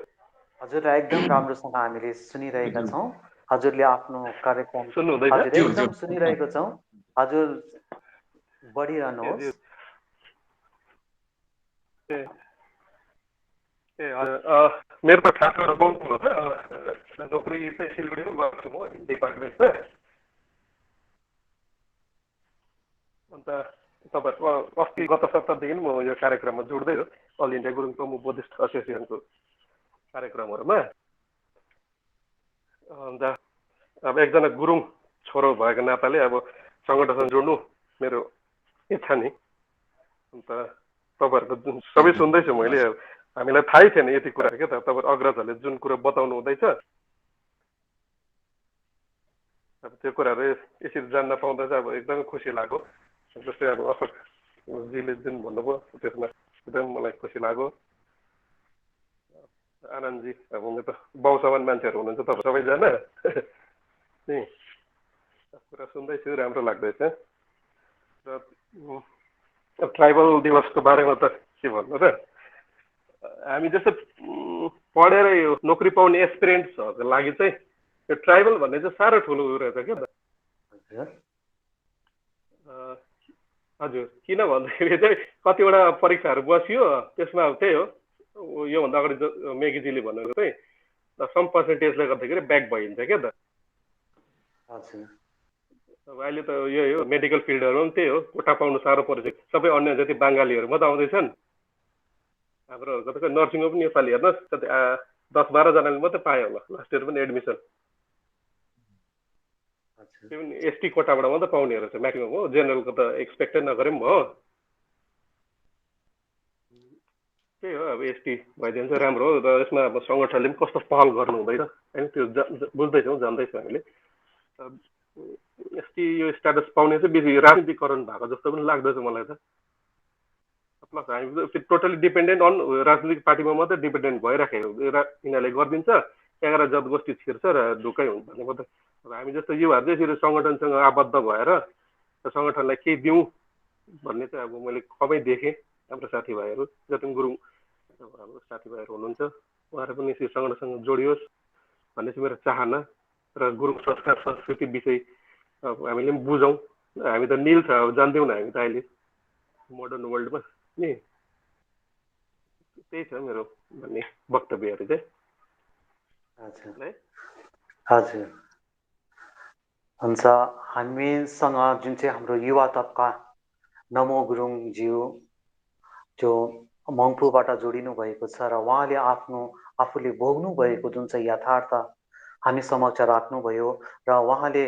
हजुरलाई एकदम राम्रोसँग हामीले सुनिरहेका छौँ। हजुरले आफ्नो कार्यक्रम सुन्नु हुँदैछ? हजुर एकदम सुनिरहेको छौँ। हजुर बढिरहनुहोस्। ए हजुर, मेरो त खास गरेर मङ्पू हो त। नोकरी चाहिँ सिलगढीमा गर्छु म, डिपार्टमेन्टमा। अन्त तपाईँहरूको अस्ति गत सप्ताहदेखि म यो कार्यक्रममा जोड्दै हो, अल इन्डिया गुरुङ तमु बुद्धिस्ट एसोसिएसनको कार्यक्रमहरूमा। अन्त अब एकजना गुरुङ छोरो भएको नाताले अब सङ्गठन जोड्नु मेरो इच्छा नि। अन्त तपाईँहरूको जुन सबै सुन्दैछु मैले, हामीलाई थाहै थिएन यति कुरा क्या त। तपाईँहरू अग्रजहरूले जुन कुरो बताउनु हुँदैछ, अब त्यो कुराहरू यसरी जान्न पाउँदा चाहिँ अब एकदमै खुसी लाग्यो। जस्तै अब अशोकजीले जुन भन्नुभयो त्यसमा एकदम मलाई खुसी लाग्यो। आनन्दजी, अब उनी त बाउसमान मान्छेहरू हुनुहुन्छ तपाईँ सबैजना नि। कुरा सुन्दैछु, राम्रो लाग्दैछ। र ट्राइबल दिवसको बारेमा त के भन्नु र, हामी जस्तो पढेर यो नोकरी पाउने एस्पिरेन्ट्सहरूको लागि चाहिँ यो ट्राइबल भन्ने चाहिँ साह्रो ठुलो रहेछ क्या त। हजुर, किन भन्दाखेरि चाहिँ कतिवटा परीक्षाहरू बसियो, त्यसमा त्यही हो योभन्दा अगाडि मेगीजीले भनेको चाहिँ सम पर्सेन्टेजले गर्दाखेरि ब्याक भइन्छ क्या त। अब अहिले त यही हो, मेडिकल फिल्डहरूमा पनि त्यही हो, कोटा पाउनु साह्रो परेछ। सबै अन्य जति बङ्गालीहरू मात्रै आउँदैछन्, हाम्रोहरूको त नर्सिङमा पनि नेपाली हेर्नुहोस् कति 10-12 जनाले मात्रै पायो होला लास्ट इयर पनि एडमिसन। त्यो पनि एसटी कोटाबाट मात्रै पाउनेहरू छ म्याक्सिमम् हो, जेनरलको त एक्सपेक्टै नगरे पनि भयो। त्यही हो, अब एसटी भइदियो भने चाहिँ राम्रो हो। र यसमा अब सङ्गठनले पनि कस्तो पहल गर्नु हुँदैछ होइन, त्यो बुझ्दैछौँ, जान्दैछौँ हामीले। एसटी यो स्ट्याटस पाउने चाहिँ बेसी राजनीतिकरण भएको जस्तो पनि लाग्दैछ मलाई त। प्लस हामी टोटली डिपेन्डेन्ट अन राजनीतिक पार्टीमा मात्रै डिपेन्डेन्ट भइराखेको यिनीहरूले गरिदिन्छ 11 जत गोष्ठी छिर्छ र ढुक्कै हुन्छ भनेको त हामी जस्तो युवाहरू चाहिँ यसरी सङ्गठनसँग आबद्ध भएर सङ्गठनलाई केही दिउँ भन्ने चाहिँ अब मैले कमै देखेँ। हाम्रो साथीभाइहरू जतिन गुरुङ हाम्रो साथीभाइहरू हुनुहुन्छ उहाँहरू पनि यसरी सङ्गठनसँग जोडियोस् भन्ने चाहिँ मेरो चाहना र गुरुङ संस्कार संस्कृति विषय अब हामीले पनि बुझौँ। हामी त निल छ, अब जान्दैनौँ हामी त अहिले मोडर्न वर्ल्डमा नि। त्यही छ मेरो भन्ने वक्तव्यहरू चाहिँ। हजुर हजुर हुन्छ। हामीसँग जुन चाहिँ हाम्रो युवा तबका नमो गुरुङज्यू जो मङ्पुबाट जोडिनु भएको छ र उहाँले आफूले भोग्नु भएको जुन चाहिँ यथार्थ हामी समक्ष राख्नुभयो र उहाँले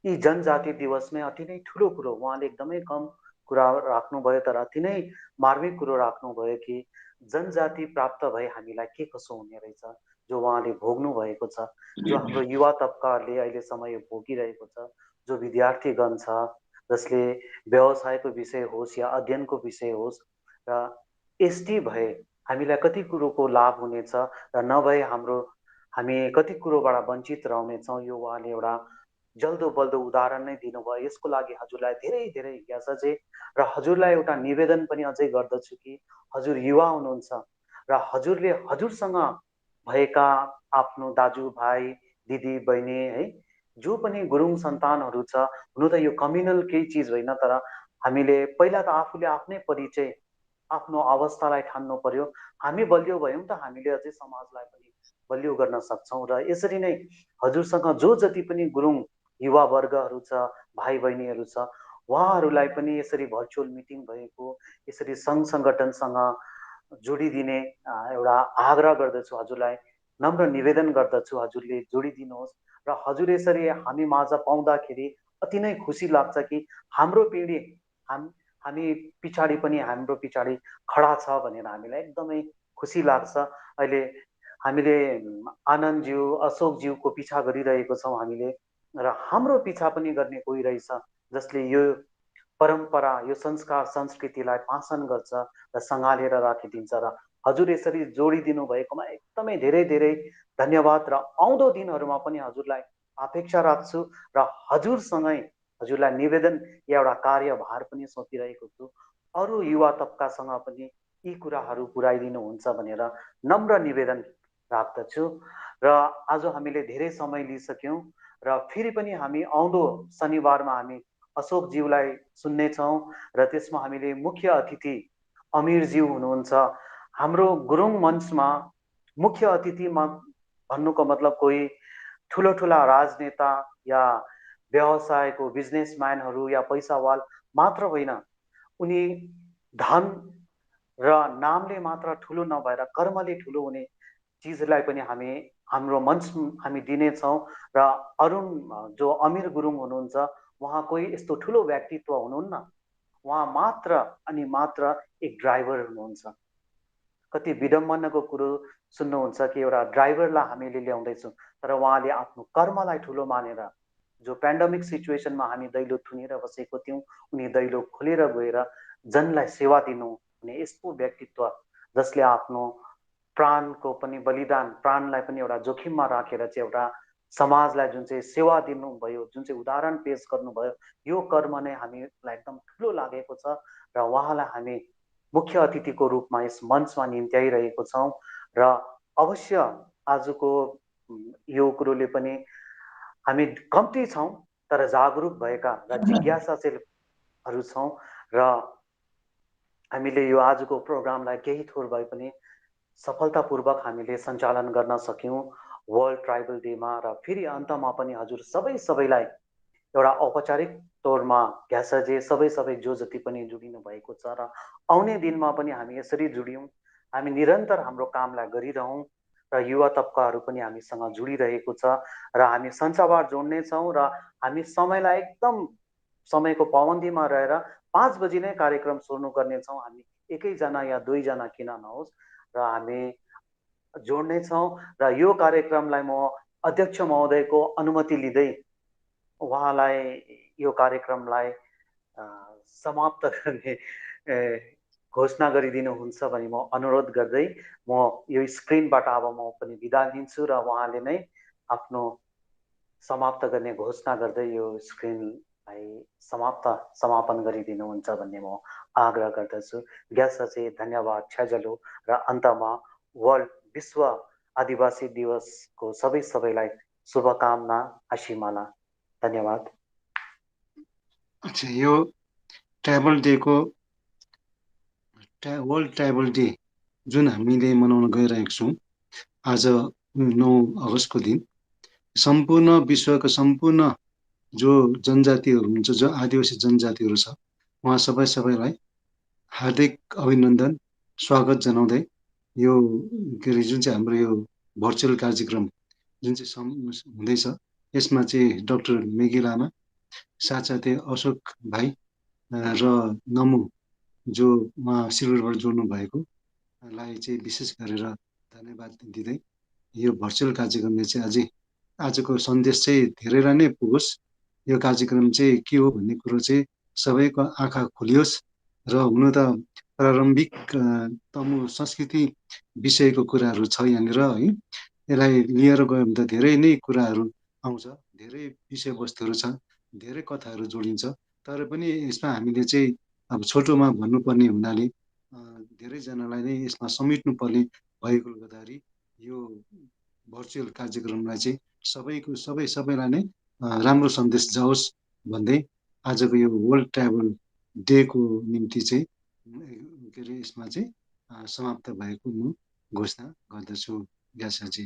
यी जनजाति दिवसमै अति नै ठुलो कुरो उहाँले एकदमै कम कुरा राख्नुभयो तर अति नै मार्मिक कुरो राख्नुभयो कि जनजाति प्राप्त भए हामीलाई के कसो हुने रहेछ, जो उहाँले भोग्नु भएको छ, जो हाम्रो युवा तबकाहरूले अहिलेसम्म यो भोगिरहेको छ, जो विद्यार्थीगण छ जसले व्यवसायको विषय होस् या अध्ययनको विषय होस् र एसटी भए हामीलाई कति कुरोको लाभ हुनेछ र नभए हामी कति कुरोबाट वञ्चित रहनेछौँ। यो उहाँले एउटा जल्दो बल्दो उदाहरण नै दिनुभयो। यसको लागि हजुरलाई धेरै धेरै ग्यासजे र हजुरलाई एउटा निवेदन पनि अझै गर्दछु कि हजुर युवा हुनुहुन्छ र हजुरले हजुरसँग भएका आफ्नो दाजुभाइ दिदी बहिनी है जो पनि गुरुङ सन्तानहरू छ, हुनु त यो कम्युनल केही चिज होइन तर हामीले पहिला त आफूले आफ्नै परिचय आफ्नो अवस्थालाई ठान्नु पर्यो। हामी बलियो भयौँ त हामीले अझै समाजलाई पनि बलियो गर्न सक्छौँ र यसरी नै हजुरसँग जो जति पनि गुरुङ युवा वर्गहरू छ, भाइ बहिनीहरू छ, उहाँहरूलाई पनि यसरी भर्चुअल मिटिङ भएको यसरी सङ्घ सङ्गठनसँग जोडिदिने एउटा आग्रह गर्दछु, हजुरलाई नम्र निवेदन गर्दछु हजुरले जोडिदिनुहोस् र हजुर यसरी हामी माझ पाउँदाखेरि अति नै खुसी लाग्छ कि हाम्रो पिँढी हामी पछाडि पनि हाम्रो पछाडि खडा छ भनेर हामीलाई एकदमै खुसी लाग्छ। अहिले हामीले आनन्दज्यू अशोकज्यूको पिछा गरिरहेको छौँ हामीले र हाम्रो पिछा पनि गर्ने कोही रहेछ जसले यो परम्परा यो संस्कार संस्कृतिलाई पासन गर्छ र सँगालेर राखिदिन्छ र हजुर यसरी जोडिदिनु भएकोमा एकदमै धेरै धेरै धन्यवाद र आउँदो दिनहरूमा पनि हजुरलाई अपेक्षा राख्छु र हजुरसँगै हजुरलाई निवेदन या एउटा कार्यभार पनि सोधिरहेको छु। अरू युवा तबकासँग पनि यी कुराहरू पुर्याइदिनुहुन्छ भनेर नम्र निवेदन राख्दछु र आज हामीले धेरै समय लिइसक्यौँ र फेरि पनि हामी आउँदो शनिबारमा हामी अशोकज्यूलाई सुन्नेछौँ र त्यसमा हामीले मुख्य अतिथि अमिरज्यू हुनुहुन्छ। हाम्रो गुरुङ मञ्चमा मुख्य अतिथिमा भन्नुको मतलब कोही ठुला ठुला राजनेता या व्यवसायको बिजनेसम्यानहरू या पैसावाल मात्र होइन, उनी धन र नामले मात्र ठुलो नभएर कर्मले ठुलो हुने चिजलाई पनि हामी हाम्रो मञ्च हामी दिनेछौँ र अरुण जो अमिर गुरुङ हुनुहुन्छ उहाँ कोही यस्तो ठुलो व्यक्तित्व हुनुहुन्न, उहाँ मात्र अनि मात्र एक ड्राइभर हुनुहुन्छ। कति विडम्बनाको कुरो सुन्नुहुन्छ कि एउटा ड्राइभरलाई हामीले ल्याउँदैछौँ तर उहाँले आफ्नो कर्मलाई ठुलो मानेर जो पेन्डेमिक सिचुएसनमा हामी दैलो थुनेर बसेको थियौँ उनी दैलो खोलेर गएर जनलाई सेवा दिनु हुने यस्तो व्यक्तित्व जसले आफ्नो प्राणको पनि बलिदान प्राणलाई पनि एउटा जोखिममा राखेर चाहिँ एउटा समाजलाई जुन चाहिँ सेवा दिनुभयो, जुन चाहिँ उदाहरण पेश गर्नुभयो, यो कर्म नै हामीलाई एकदम ठुलो लागेको छ र उहाँलाई हामी मुख्य अतिथिको रूपमा यस मञ्चमा निम्त्याइरहेको छौँ र अवश्य आजको यो कुरोले पनि हामी कम्ती छौँ तर जागरुक भएका र जिज्ञासाशीलहरू छौँ र हामीले यो आजको प्रोग्रामलाई केही थोर भए पनि सफलतापूर्वक हामीले सञ्चालन गर्न सक्यौँ वर्ल्ड ट्राइबल डेमा र फेरि अन्तमा पनि हजुर सबैलाई एउटा औपचारिक तौरमा घ्यासजे सबै जो जति पनि जोडिनु भएको छ र आउने दिनमा पनि हामी यसरी जोडियौँ, हामी निरन्तर हाम्रो कामलाई गरिरहौँ र युवा तबकाहरू पनि हामीसँग जोडिरहेको छ र हामी सञ्चारबाट जोड्नेछौँ र हामी समयलाई एकदम समयको पाबन्दीमा रहेर 5 बजी नै कार्यक्रम सुरु गर्नेछौँ। हामी एकैजना या दुईजना किन नहोस् र हामी जोड्नेछौँ र यो कार्यक्रमलाई म अध्यक्ष महोदयको अनुमति लिँदै उहाँलाई यो कार्यक्रमलाई समाप्त गर्ने घोषणा गरिदिनुहुन्छ भने म अनुरोध गर्दै म यो स्क्रिनबाट अब म पनि बिदा लिन्छु र उहाँले नै आफ्नो समाप्त गर्ने घोषणा गर्दै यो स्क्रिनलाई समापन गरिदिनुहुन्छ भन्ने म आग्रह गर्दछु। ग्यास चाहिँ धन्यवाद छ्याजलो र अन्तमा विश्व आदिवासी दिवसको सबैलाई शुभकामना आशीमाला। धन्यवाद। अच्छा, यो ट्राइबल डेको वर्ल्ड ट्राइबल डे जुन हामीले मनाउन गइरहेको छौँ आज 9 अगस्तको दिन, सम्पूर्ण विश्वको सम्पूर्ण जो जनजातिहरू हुन्छ, जो आदिवासी जनजातिहरू छ, उहाँ सबैलाई हार्दिक अभिनन्दन, स्वागत जनाउँदै यो के अरे जुन चाहिँ हाम्रो यो भर्चुअल कार्यक्रम जुन चाहिँ हुँदैछ, यसमा चाहिँ डाक्टर मेगी लामा, साथसाथै अशोक भाइ र नमु जो उहाँ सिलगढीबाट जोड्नु भएको लाई चाहिँ विशेष गरेर धन्यवाद दिँदै यो भर्चुअल कार्यक्रमले चाहिँ अझै आजको सन्देश चाहिँ धेरैलाई नै पुगोस्। यो कार्यक्रम चाहिँ के हो भन्ने कुरो चाहिँ सबैको आँखा खुलियोस् र हुन त प्रारम्भिक तमु संस्कृति विषयको कुराहरू छ यहाँनिर है। यसलाई लिएर गयो भने त धेरै नै कुराहरू आउँछ, धेरै विषयवस्तुहरू छ, धेरै कथाहरू जोडिन्छ। तर पनि यसमा हामीले चाहिँ अब छोटोमा भन्नुपर्ने हुनाले धेरैजनालाई नै यसमा समेट्नुपर्ने भएको गर्दाखेरि यो भर्चुअल कार्यक्रमलाई चाहिँ सबैलाई नै राम्रो सन्देश जाओस् भन्दै आजको यो वर्ल्ड ट्राइबल डेको निम्ति चाहिँ के अरे यसमा चाहिँ समाप्त भएको म घोषणा गर्दछु। ग्यासाजी।